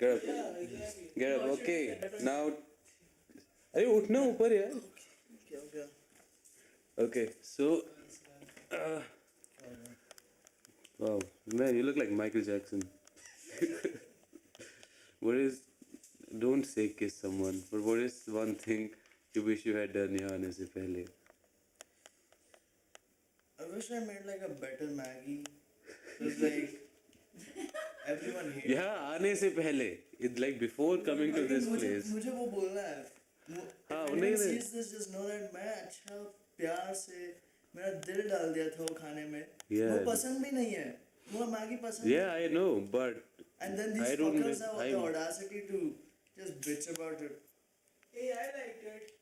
Get up. Get up. Okay. Now. अरे उठना ऊपर यार. क्या Okay. So. Wow, man, you look like Michael Jackson. What is? Don't say kiss someone, but what is one thing you wish you had done यहाँ आने से पहले? I wish I made like a better Maggie. Because like everyone here. यहाँ आने से पहले, it's like before coming to this place. मुझे वो बोलना है. हाँ, If नहीं, anyone नहीं. sees this, just know that मैं अच्छा प्यार से मेरा दिल डाल दिया था वो खाने में. Yeah. वो पसंद भी नहीं है. वो मैगी पसंद. Yeah, I know, but And then I these don't fuckers miss- have the audacity to just bitch about it. Hey, I liked it.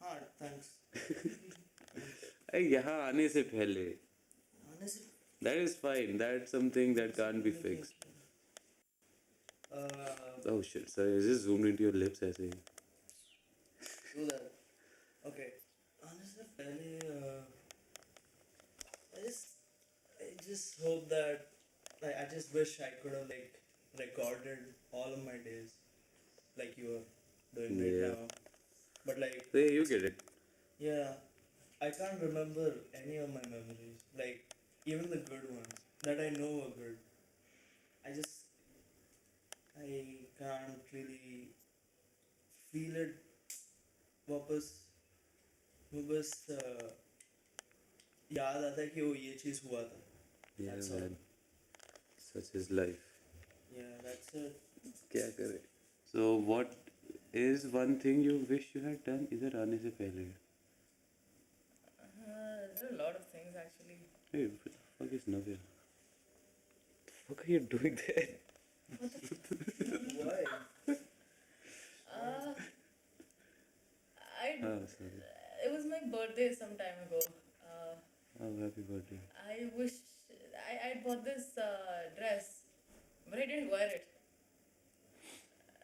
हाँ, thanks. यहाँ आने से पहले. Honestly, That is fine. That's something that can't be fixed. Oh shit! Sorry, I just zoomed into your lips ऐसे ही. do that. Okay. Honestly, पहले I just hope that I just wish I could have like recorded all of my days like you are doing right Yeah. now. But like So yeah, you get it. yeah, I can't remember any of my memories. Like even the good ones that I know are good. I can't really feel it. वापस याद आता है कि वो ये चीज़ हुआ था. Yeah, That's all. man. Such is life. Yeah, that's it. क्या करे? So what is one thing you wish you had done इधर आने से पहले? There are a lot of things actually. Hey, what the fuck is Navya? What the fuck are you doing there? Why? Sorry. It was my birthday some time ago. Oh, happy birthday. I wish I bought this dress, but I didn't wear it,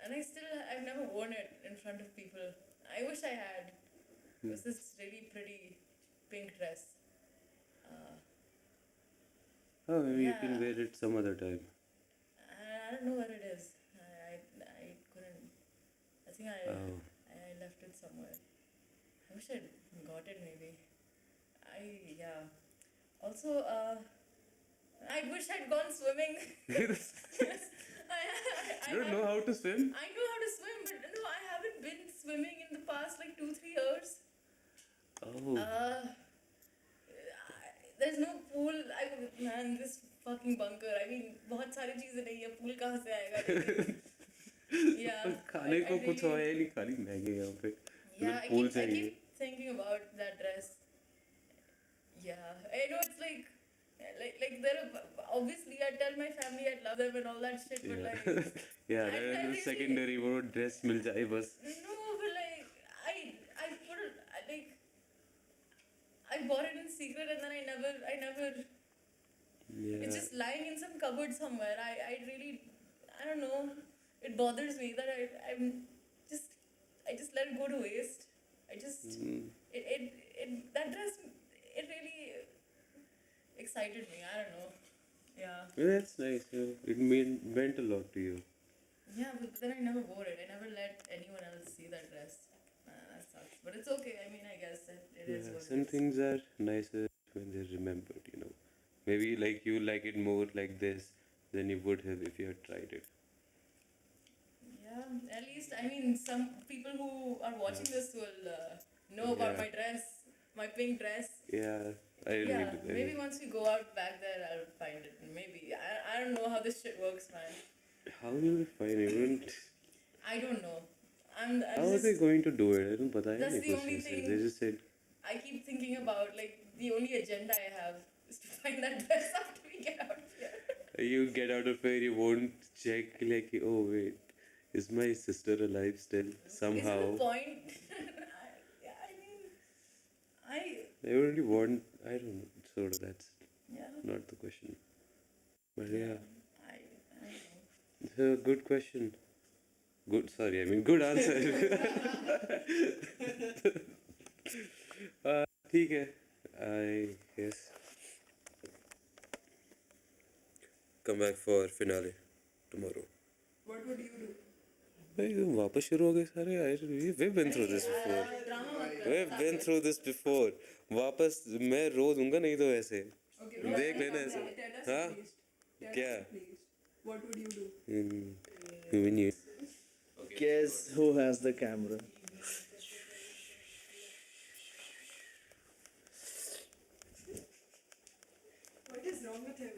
and I've never worn it in front of people. I wish I had. It was this really pretty pink dress. Oh, maybe you can Yeah. wear it some other time. I don't know where it is. I couldn't. I think Oh. I left it somewhere. I wish I'd got it maybe. Yeah. Also, I wish I'd gone swimming. You don't know how to swim? I know how to swim, but no, I haven't been swimming in the past like 2-3 years. Oh. There's no pool. Man, this fucking bunker. I mean, बहुत सारी चीजें नहीं है. Pool कहाँ से आएगा? Yeah. खाने I को कुछ really- है नहीं, खाली मैगी यहाँ पे. Yeah, I pool keep चाहिए. thinking about that dress. Yeah, I know it's like like there are, obviously I tell my family I love them and all that shit, but like yeah, I that really- is secondary. वो dress मिल जाए बस. no, but like I put it like I bought it in secret and then I never Yeah. it's just lying in some cupboard somewhere. I really I don't know. It bothers me that I just let it go to waste. I just it that dress it really excited me. I don't know. Yeah. Yeah, that's nice. It meant a lot to you. Yeah, but then I never wore it. I never let anyone else see that dress. That sucks. But it's okay. I mean, I guess it is Yeah, what some it is. things are nicer when they're remembered, you know. Maybe like you like it more like this than you would have if you had tried it. Yeah, at least I mean, some people who are watching this will know about Yeah. my dress, my pink dress. Yeah, I Yeah, really. maybe once we go out back there, I'll find it. Maybe I don't know how this shit works, man. How will we find it? I don't know. I'm How are they just, going to do it? I don't know. That's the only thing- They just said, I keep thinking about like the only agenda I have is to find that dress after we get out of here. you get out of here, you won't check like, oh wait, is my sister alive still somehow? Is it a point? Yeah, I mean, I already want. I don't know. Sort of. That's yeah, not the question. But yeah, I don't know. it's a good question. Good. Sorry, I mean good answer. ठीक है. I guess. Come back for finale tomorrow. What would you do? भाई तुम वापस शुरू हो गए सारे. We've been through this before. We've been through this before. वापस मैं रो दूंगा नहीं तो ऐसे. देख लेना ऐसे. हाँ? क्या? What would you do? When you. Guess who has the camera? What is wrong with him?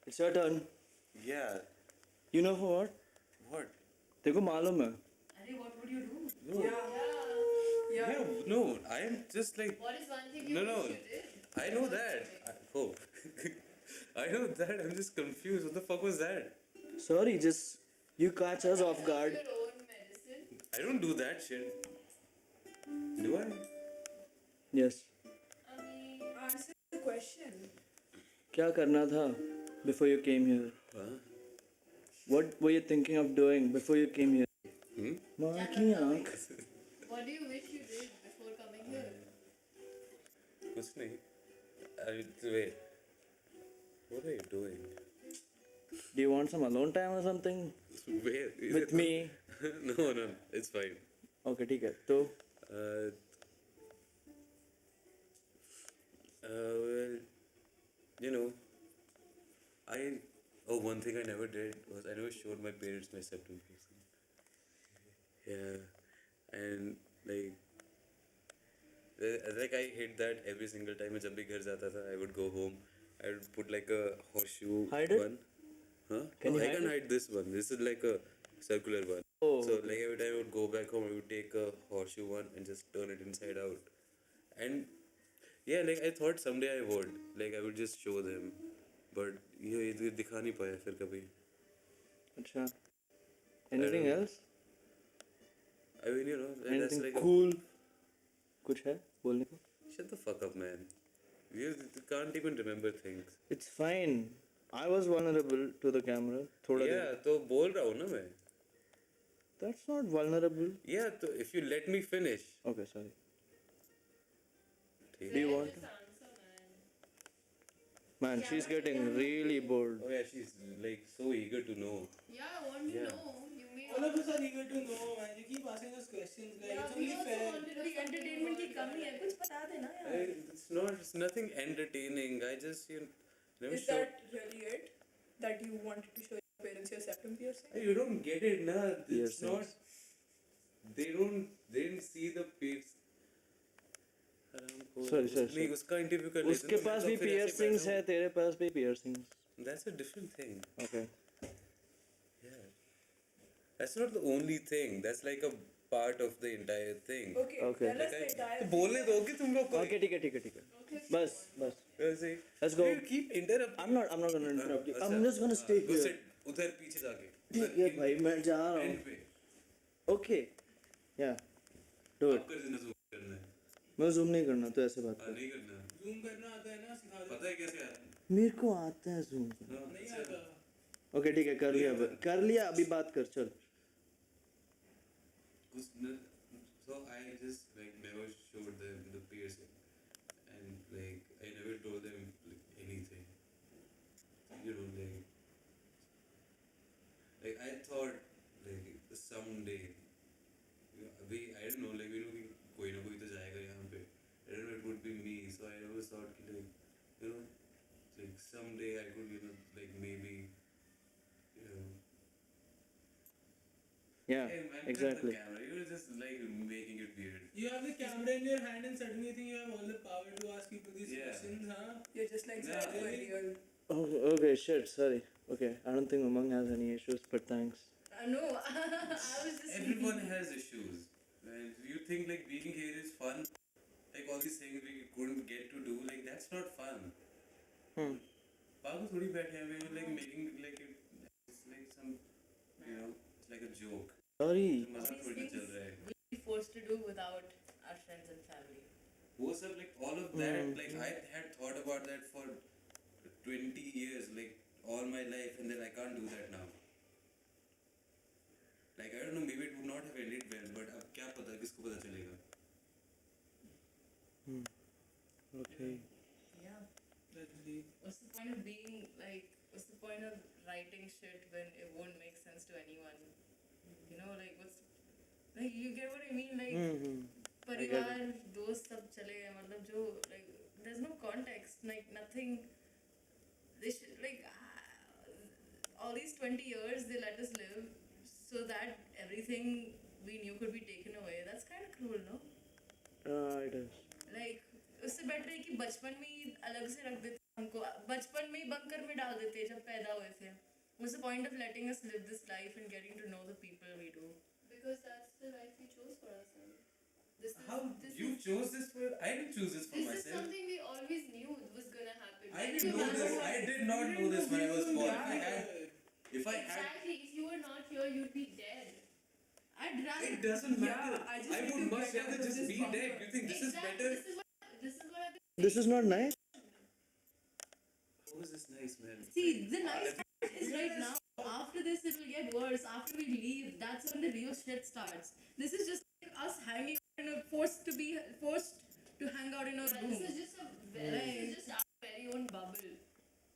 It's your turn. Yeah. You know for what? What? तेरे को मालूम है. Arey, what would you do? No. Yeah. No. I'm just like. What is one thing you No, no. wish you did? I know that. Oh. I know that. I'm just confused. What the fuck was that? Sorry, just you catch us off guard. Your own medicine. I don't do that shit. Do I? Yes. I mean, Answer the question. क्या करना था before you came here? Huh? What were you thinking of doing before you came here? Hmm? माँ की आँख. what do you wish you did before coming here? कुछ नहीं. Wait. What are you doing? Do you want some alone time or something? Where? Is With it- me? No. It's fine. Okay, ठीक है. तो Well, you know, one thing I never did was I never showed my parents my septum piercing. Yeah, and like I hate that every single time. जब भी घर जाता था, I would go home. I would put like a horseshoe Hide it? one. Huh? Can No, you I hide can it? hide this one. This is like a circular one. Oh, So like every time I would go back home, I would take a horseshoe one and just turn it inside out. And yeah, like I thought someday I would. Like I would just show them. But ये दिखा नहीं पाया फिर कभी. अच्छा. Anything don't- else? I mean, you know, that's Anything like cool? कुछ है बोलने को? shut the fuck up, man. You can't even remember things. It's fine. I was vulnerable to the camera. थोड़ा Yeah, तो बोल रहा हूँ ना मैं. That's not vulnerable. Yeah, तो if you let me finish. Okay, sorry. ठीक Do है. you want? Just answer, man. Man, she's getting really bored. Oh yeah, she's like so eager to know. Yeah, I want to Yeah. know. You made All of us are eager to know, man. You keep asking us questions. Like, Yeah, it's we only also fair. wanted to know थोड़ी something entertainment की about कमी your है कुछ बता देना यार. It's nothing entertaining. I just never Is showed. that really it? That you wanted to show your parents your septum piercing? Hey, you don't get it, nah. It's Yes, not. yes. They didn't see the pierce. Sorry. नहीं उसका interview कर लेते उसके ना, मैं पास तो भी फिर ऐसे piercings बैठा है, तेरे पास भी piercings. हूँ. That's a different thing. Okay. Yeah. That's not the only thing. That's like a part of the entire thing. Okay. Okay. Tell us the entire. तो बोलने दोगे तुम लोग को? Okay, ठीक है. Bus. See, Let's go. you keep interrupting. I'm not gonna interrupt you. अच्छा, I'm just gonna stay go here. sit उधर पीछे जाके ठीक है भाई मैं जा रहा हूँ. end पे Okay. Yeah. Do it. आप कर देना zoom करना है मैं zoom नहीं करना तो ऐसे बात कर. नहीं करना जूम करना आता है ना, सिखा दो। पता है कैसे आता है मेरे को आता है zoom. नहीं आता। Okay ठीक है कर लिया अभी बात कर चल. So I just like never showed them the piercing, and like I never told them like, anything. You know, like I thought like someday we I don't know like we know कि कोई ना कोई तो जाएगा यहाँ पे. I don't know it would be me. So I always thought कि like you know like someday I could like maybe you know. Yeah. Hey man, Exactly. cut the camera. You're just like making it weird. You have the camera in your hand and suddenly you think you have all the power to ask people these Yeah. questions, huh? You're just like Yeah, so really? ideal. Oh, okay shit sorry. Okay I don't think Umang has any issues but thanks. No, I was just Everyone has issues. And you think like being here is fun? Like all these things we couldn't get to do, like that's not fun. Babu thodi baithe hain, we were like making like it's like some you know, it's like a joke. Sorry. मजा these थोड़ी things चल रहा है. we'll be forced to do without our friends and family. वो सब like all of that like I had thought about that for 20 years like all my life and then I can't do that now. Like I don't know, maybe it would not have ended well, but अब क्या पता किसको पता चलेगा. Okay. Yeah. That's deep. What's the point of being like? What's the point of writing shit when it won't make sense to anyone? You know, like what's like you get what I mean? Like परिवार दोस्त सब चले गए मतलब जो like there's no context like nothing. They should like all these 20 years they let us live so that everything we knew could be taken away. That's kind of cruel, no? It is. Like उससे better है कि बचपन में ही अलग से रख देते हमको बचपन में ही बंकर में डाल देते जब पैदा हुए थे. What's the point of letting us live this life and getting to know the people we do? Because that's the life we chose for ourselves. This is, How this you is, chose this for? I didn't choose this for this is myself. something we always knew was gonna happen. I When didn't you know this. had- I did not know this when I was born. If I had, Exactly. If you were not here, you'd be dead. I'd rather. it doesn't matter. Yeah, I just I need would to much get out rather of just this be bunker. dead. You think this is Exactly. better? This is what I've been. This is not nice. How is this nice, man? See, the nice part is right now. After this, it will get worse. After we leave, that's when the real shit starts. This is just like us hanging out in a forced to hang out in a But room. this is just this is just our very own bubble,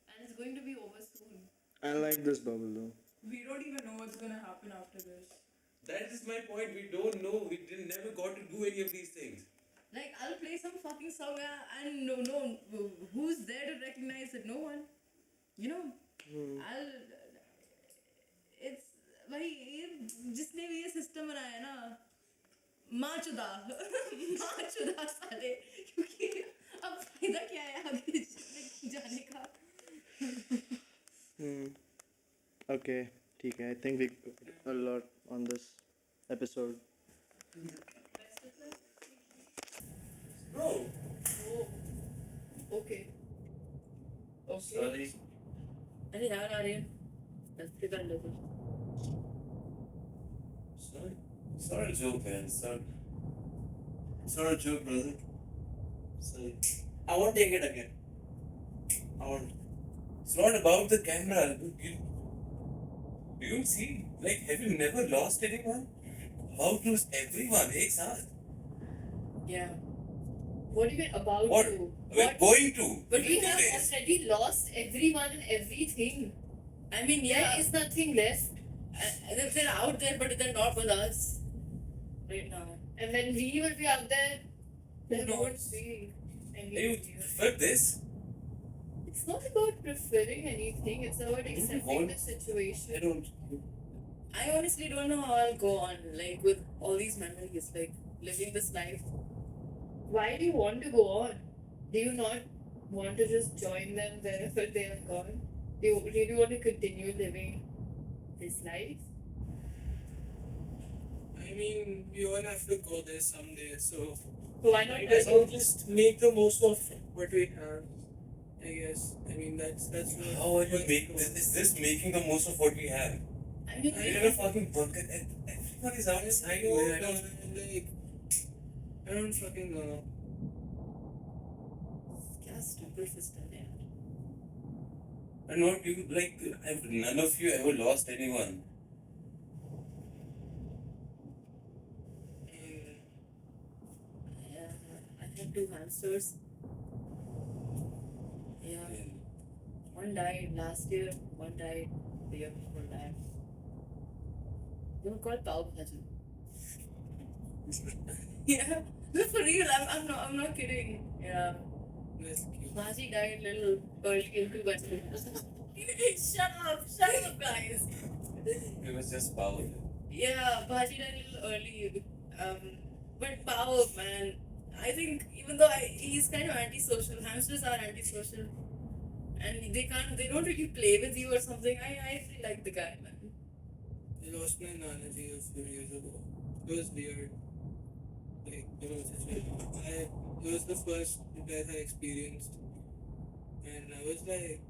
and it's going to be over soon. I like this bubble though. We don't even know what's gonna happen after this. That is my point. We don't know. We didn't never got to do any of these things. Like I'll play some fucking song and no, who's there to recognize it? No one. You know, it's भाई ये जिसने भी ये system बनाया है ना माँ चुदा साले क्योंकि अब फायदा क्या है आगे जाने का. Okay, ठीक है. I think we covered a lot on this episode. Bro. Okay. Sorry. अरे यार आर्यन ऐसे कर लेते. Sorry. It's not a joke, man. It's not a joke, brother. Sorry. I won't take it again. I won't. It's not about the camera. You see, like, have you never lost anyone? How to lose everyone? एक साथ. Yeah. What do you mean about What? you? We're going to. But we in 2 have days. already lost everyone and everything. I mean, yeah. There is nothing left. And they're out there, but they're not with us right now. And when we will be out there, then we knows? won't see any You of you. prefer this? It's not about preferring anything, it's about accepting want- the situation. I don't. I honestly don't know how I'll go on, like with all these memories, like living this life. Why do you want to go on? Do you not want to just join them wherever they have gone? Do you really want to continue living this life? I mean, we all have to go there someday, so why not Might as well just make the most of what we have. I guess. I mean, that's what. How are you making this? Is this making the most of what we have? I mean, We're in a fucking bunker and everyone is outside, man. I don't. Like, I don't fucking know. क्या stupid system है यार. And not you, like, none of you ever lost anyone. Yeah, I had 2 hamsters. Yeah. One died last year, one died the year before that. They were called Pav Bhaji. Yeah, no, for real. I'm not kidding. Yeah, That's cute. Bhaji died little early into but shut up, guys. It was just power. Yeah, Bhaji died a little early. But Pav, man, I think even though he's kind of antisocial, hamsters are antisocial, and they don't really play with you or something. I really like the guy, man. I lost my analogy a few years ago. It was weird. Like, you know, it was the first death I experienced. And I was like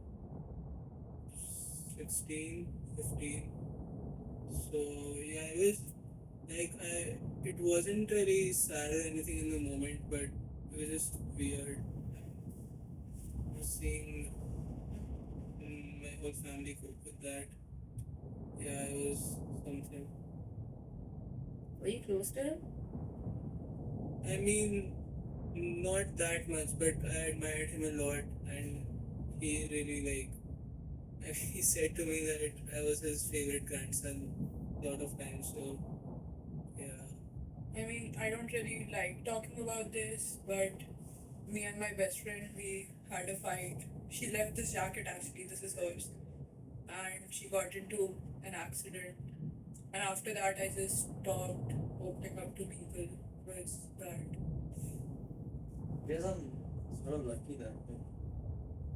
16, 15. So, yeah, it was like, it wasn't really sad or anything in the moment, but it was just weird. Seeing my whole family cope with that. Yeah, it was something. Were you close to him? I mean, not that much, but I admired him a lot, and he really he said to me that I was his favorite grandson a lot of times. So, yeah. I mean, I don't really like talking about this, but me and my best friend, we had a fight. She left this jacket actually, this is hers. And she got into an accident. And after that, I just stopped opening up to people. It was bad. Guess I'm sort of lucky that way.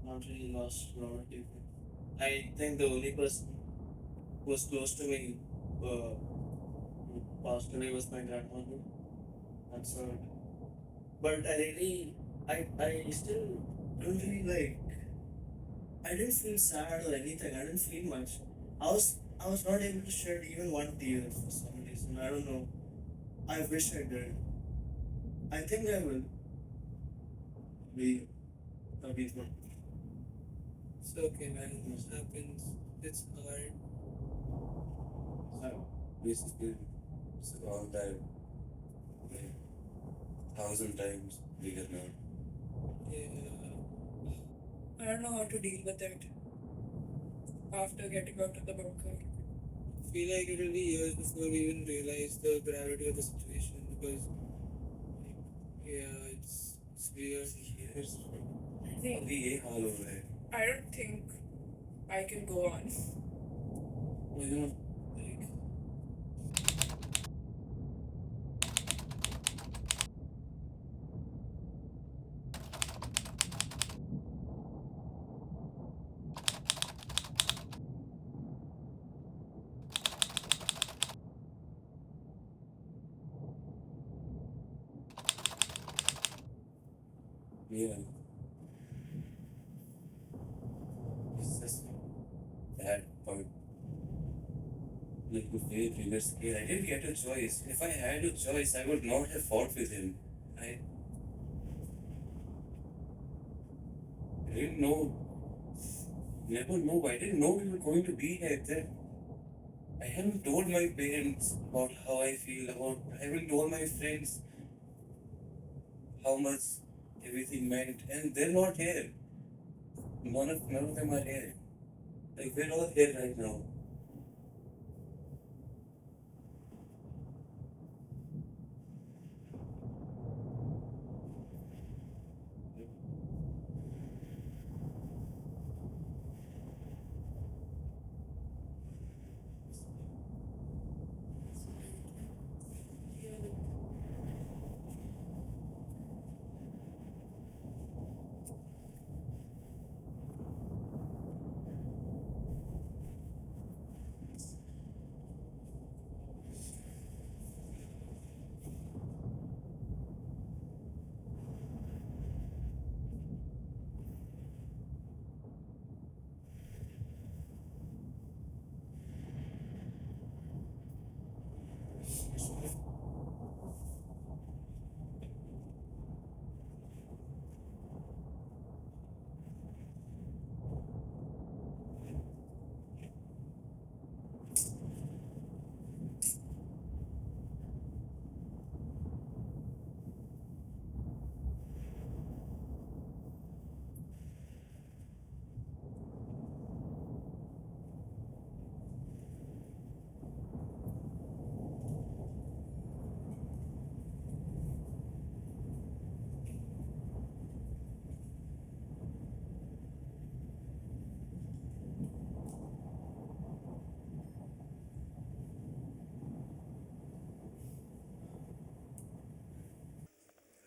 Not really lost a lot of people. I think the only person who was close to me who passed away was my grandmother. That's all. But I still don't really I didn't feel sad or anything. I didn't feel much. I was not able to shed even one tear for some reason. I don't know. I wish I did. I think I will. That'll be fun. It's okay, man. It happens. It's hard. So, basically, it's all that, like, 1,000 times bigger now. Yeah. I don't know how to deal with it after getting out of the bunker. I feel like it will be years before we even realize the gravity of the situation because, yeah, it's weird. Years. I think अभी ये हाल हो रहा है. I don't think I can go on. You know, like, yeah. It's just that part. Like the way we were scared. I didn't get a choice. If I had a choice, I would not have fought with him. I didn't know. Never know. I didn't know we were going to be like that. I haven't told my parents about how I feel. I haven't told my friends how much everything meant, and they're not here. None of them are here. Like we're all here right now.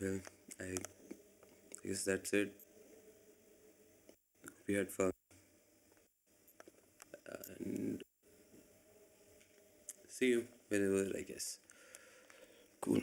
Well, I guess that's it. We had fun and see you whenever, I guess. Cool.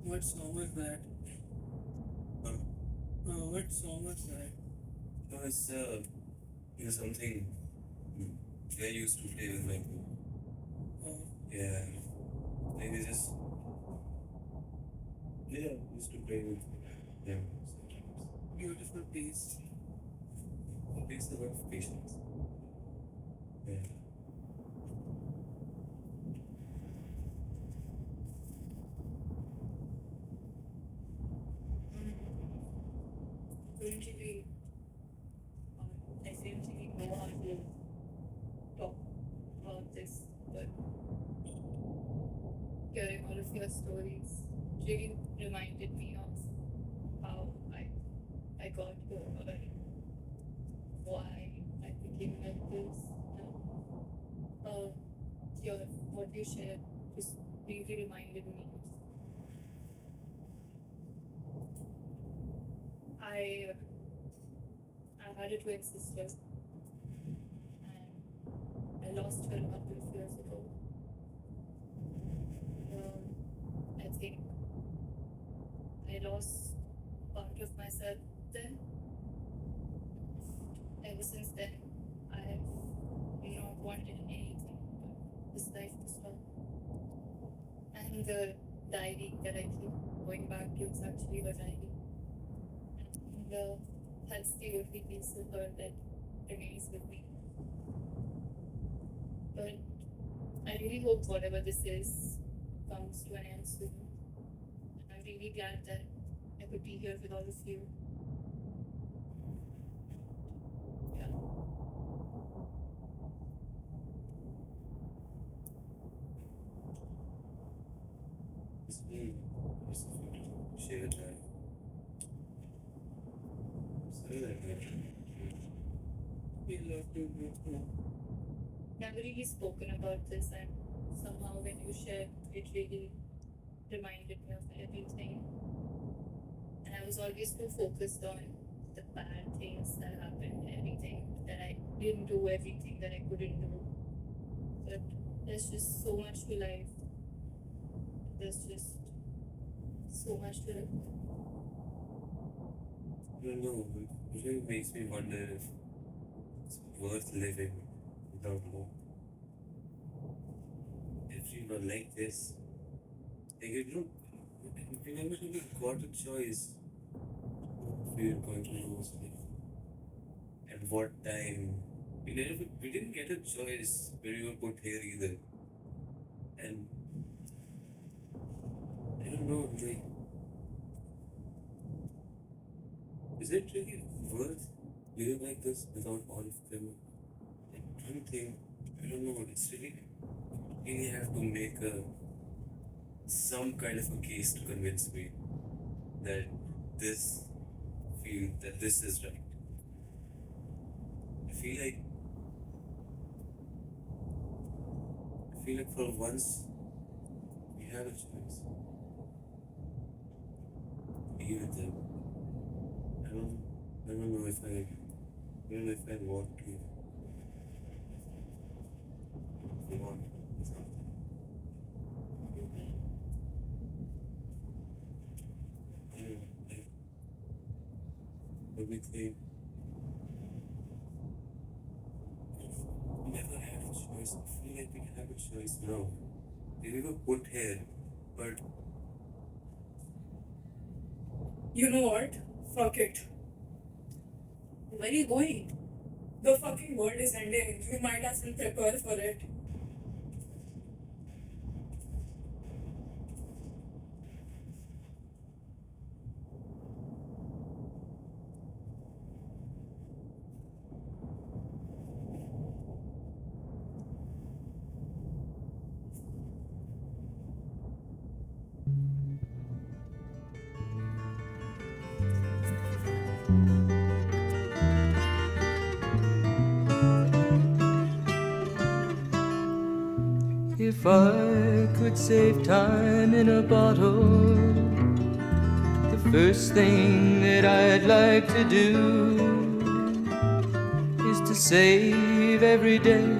What song was that? What song was that? No, it's something I used to play with my group. Yeah, like they just used to play with them sometimes. Beautiful piece. It takes a lot of patience. Yeah. Don't really, I didn't really know how to talk about this, but hearing all of your stories really reminded me of how I got here, why I became like this. What you shared just really reminded me. I had a twin sister, and I lost her a couple of years ago. I think I lost part of myself then. Ever since then, I've not wanted anything but this life to stop. And the diary that I keep going back to is actually her diary. And that's the only piece of her that remains with me. But I really hope whatever this is comes to an end soon. I'm really glad that I could be here with all of you. Yeah. It's been nice of you to share that. Sorry that We love to do it. Never really spoken about this, and somehow when you shared, it really reminded me of everything. And I was always too focused on the bad things that happened, everything that I didn't do, everything that I couldn't do. But there's just so much to life. There's just so much to life. I don't know, it really makes me wonder if it's worth living without love. If you were like this, like you never really got a choice if you're going to lose life. At what time? We didn't get a choice when we were put here either. And I don't know, like, is it really worth living like this without all of them? I don't know, it's really have to make some kind of a case to convince me that this is right. I feel like for once we have a choice. Be with them. I don't know if I want to. Come on, something. Like, let me think. We never had a choice. I feel like we have a choice now. We were put here, but You know what? Fuck it. Where are you going? The fucking world is ending. You might as well prepare for it. If I could save time in a bottle, the first thing that I'd like to do is to save every day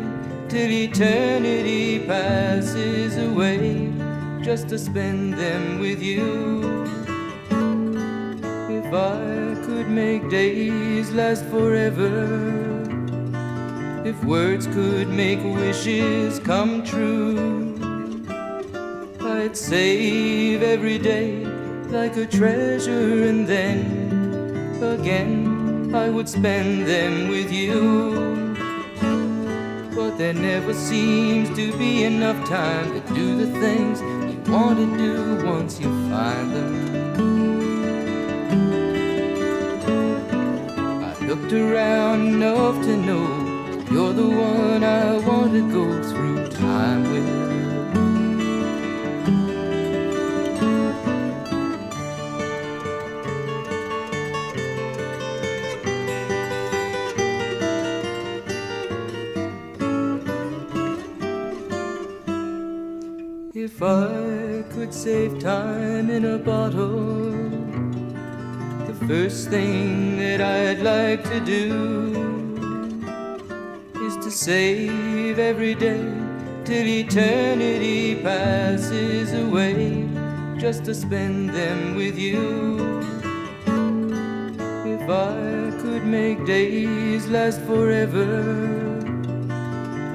till eternity passes away, just to spend them with you. If I could make days last forever, if words could make wishes come true, I'd save every day like a treasure, and then again I would spend them with you. But there never seems to be enough time to do the things you want to do once you find them. I looked around enough to know you're the one I want to go through time with. If I could save time in a bottle, the first thing that I'd like to do is to save every day till eternity passes away, just to spend them with you. If I could make days last forever,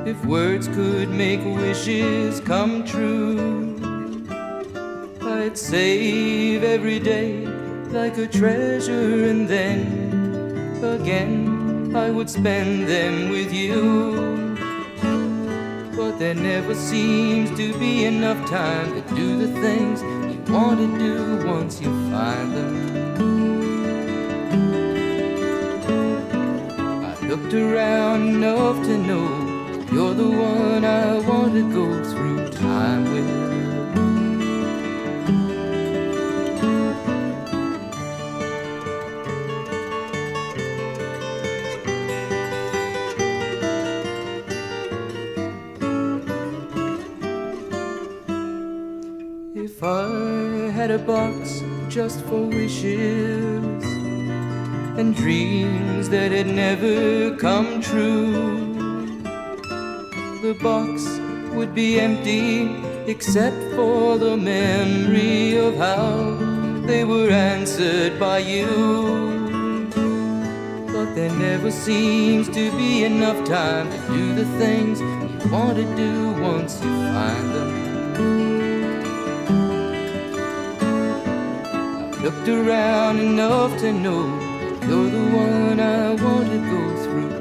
if words could make wishes come true, I'd save every day like a treasure, and then again I would spend them with you. But there never seems to be enough time to do the things you want to do once you find them. I looked around enough to know you're the one I want to go through time with. If I had a box just for wishes and dreams that had never come true, the box would be empty except for the memory of how they were answered by you. But there never seems to be enough time to do the things you want to do once you find them. I've looked around enough to know you're the one I want to go through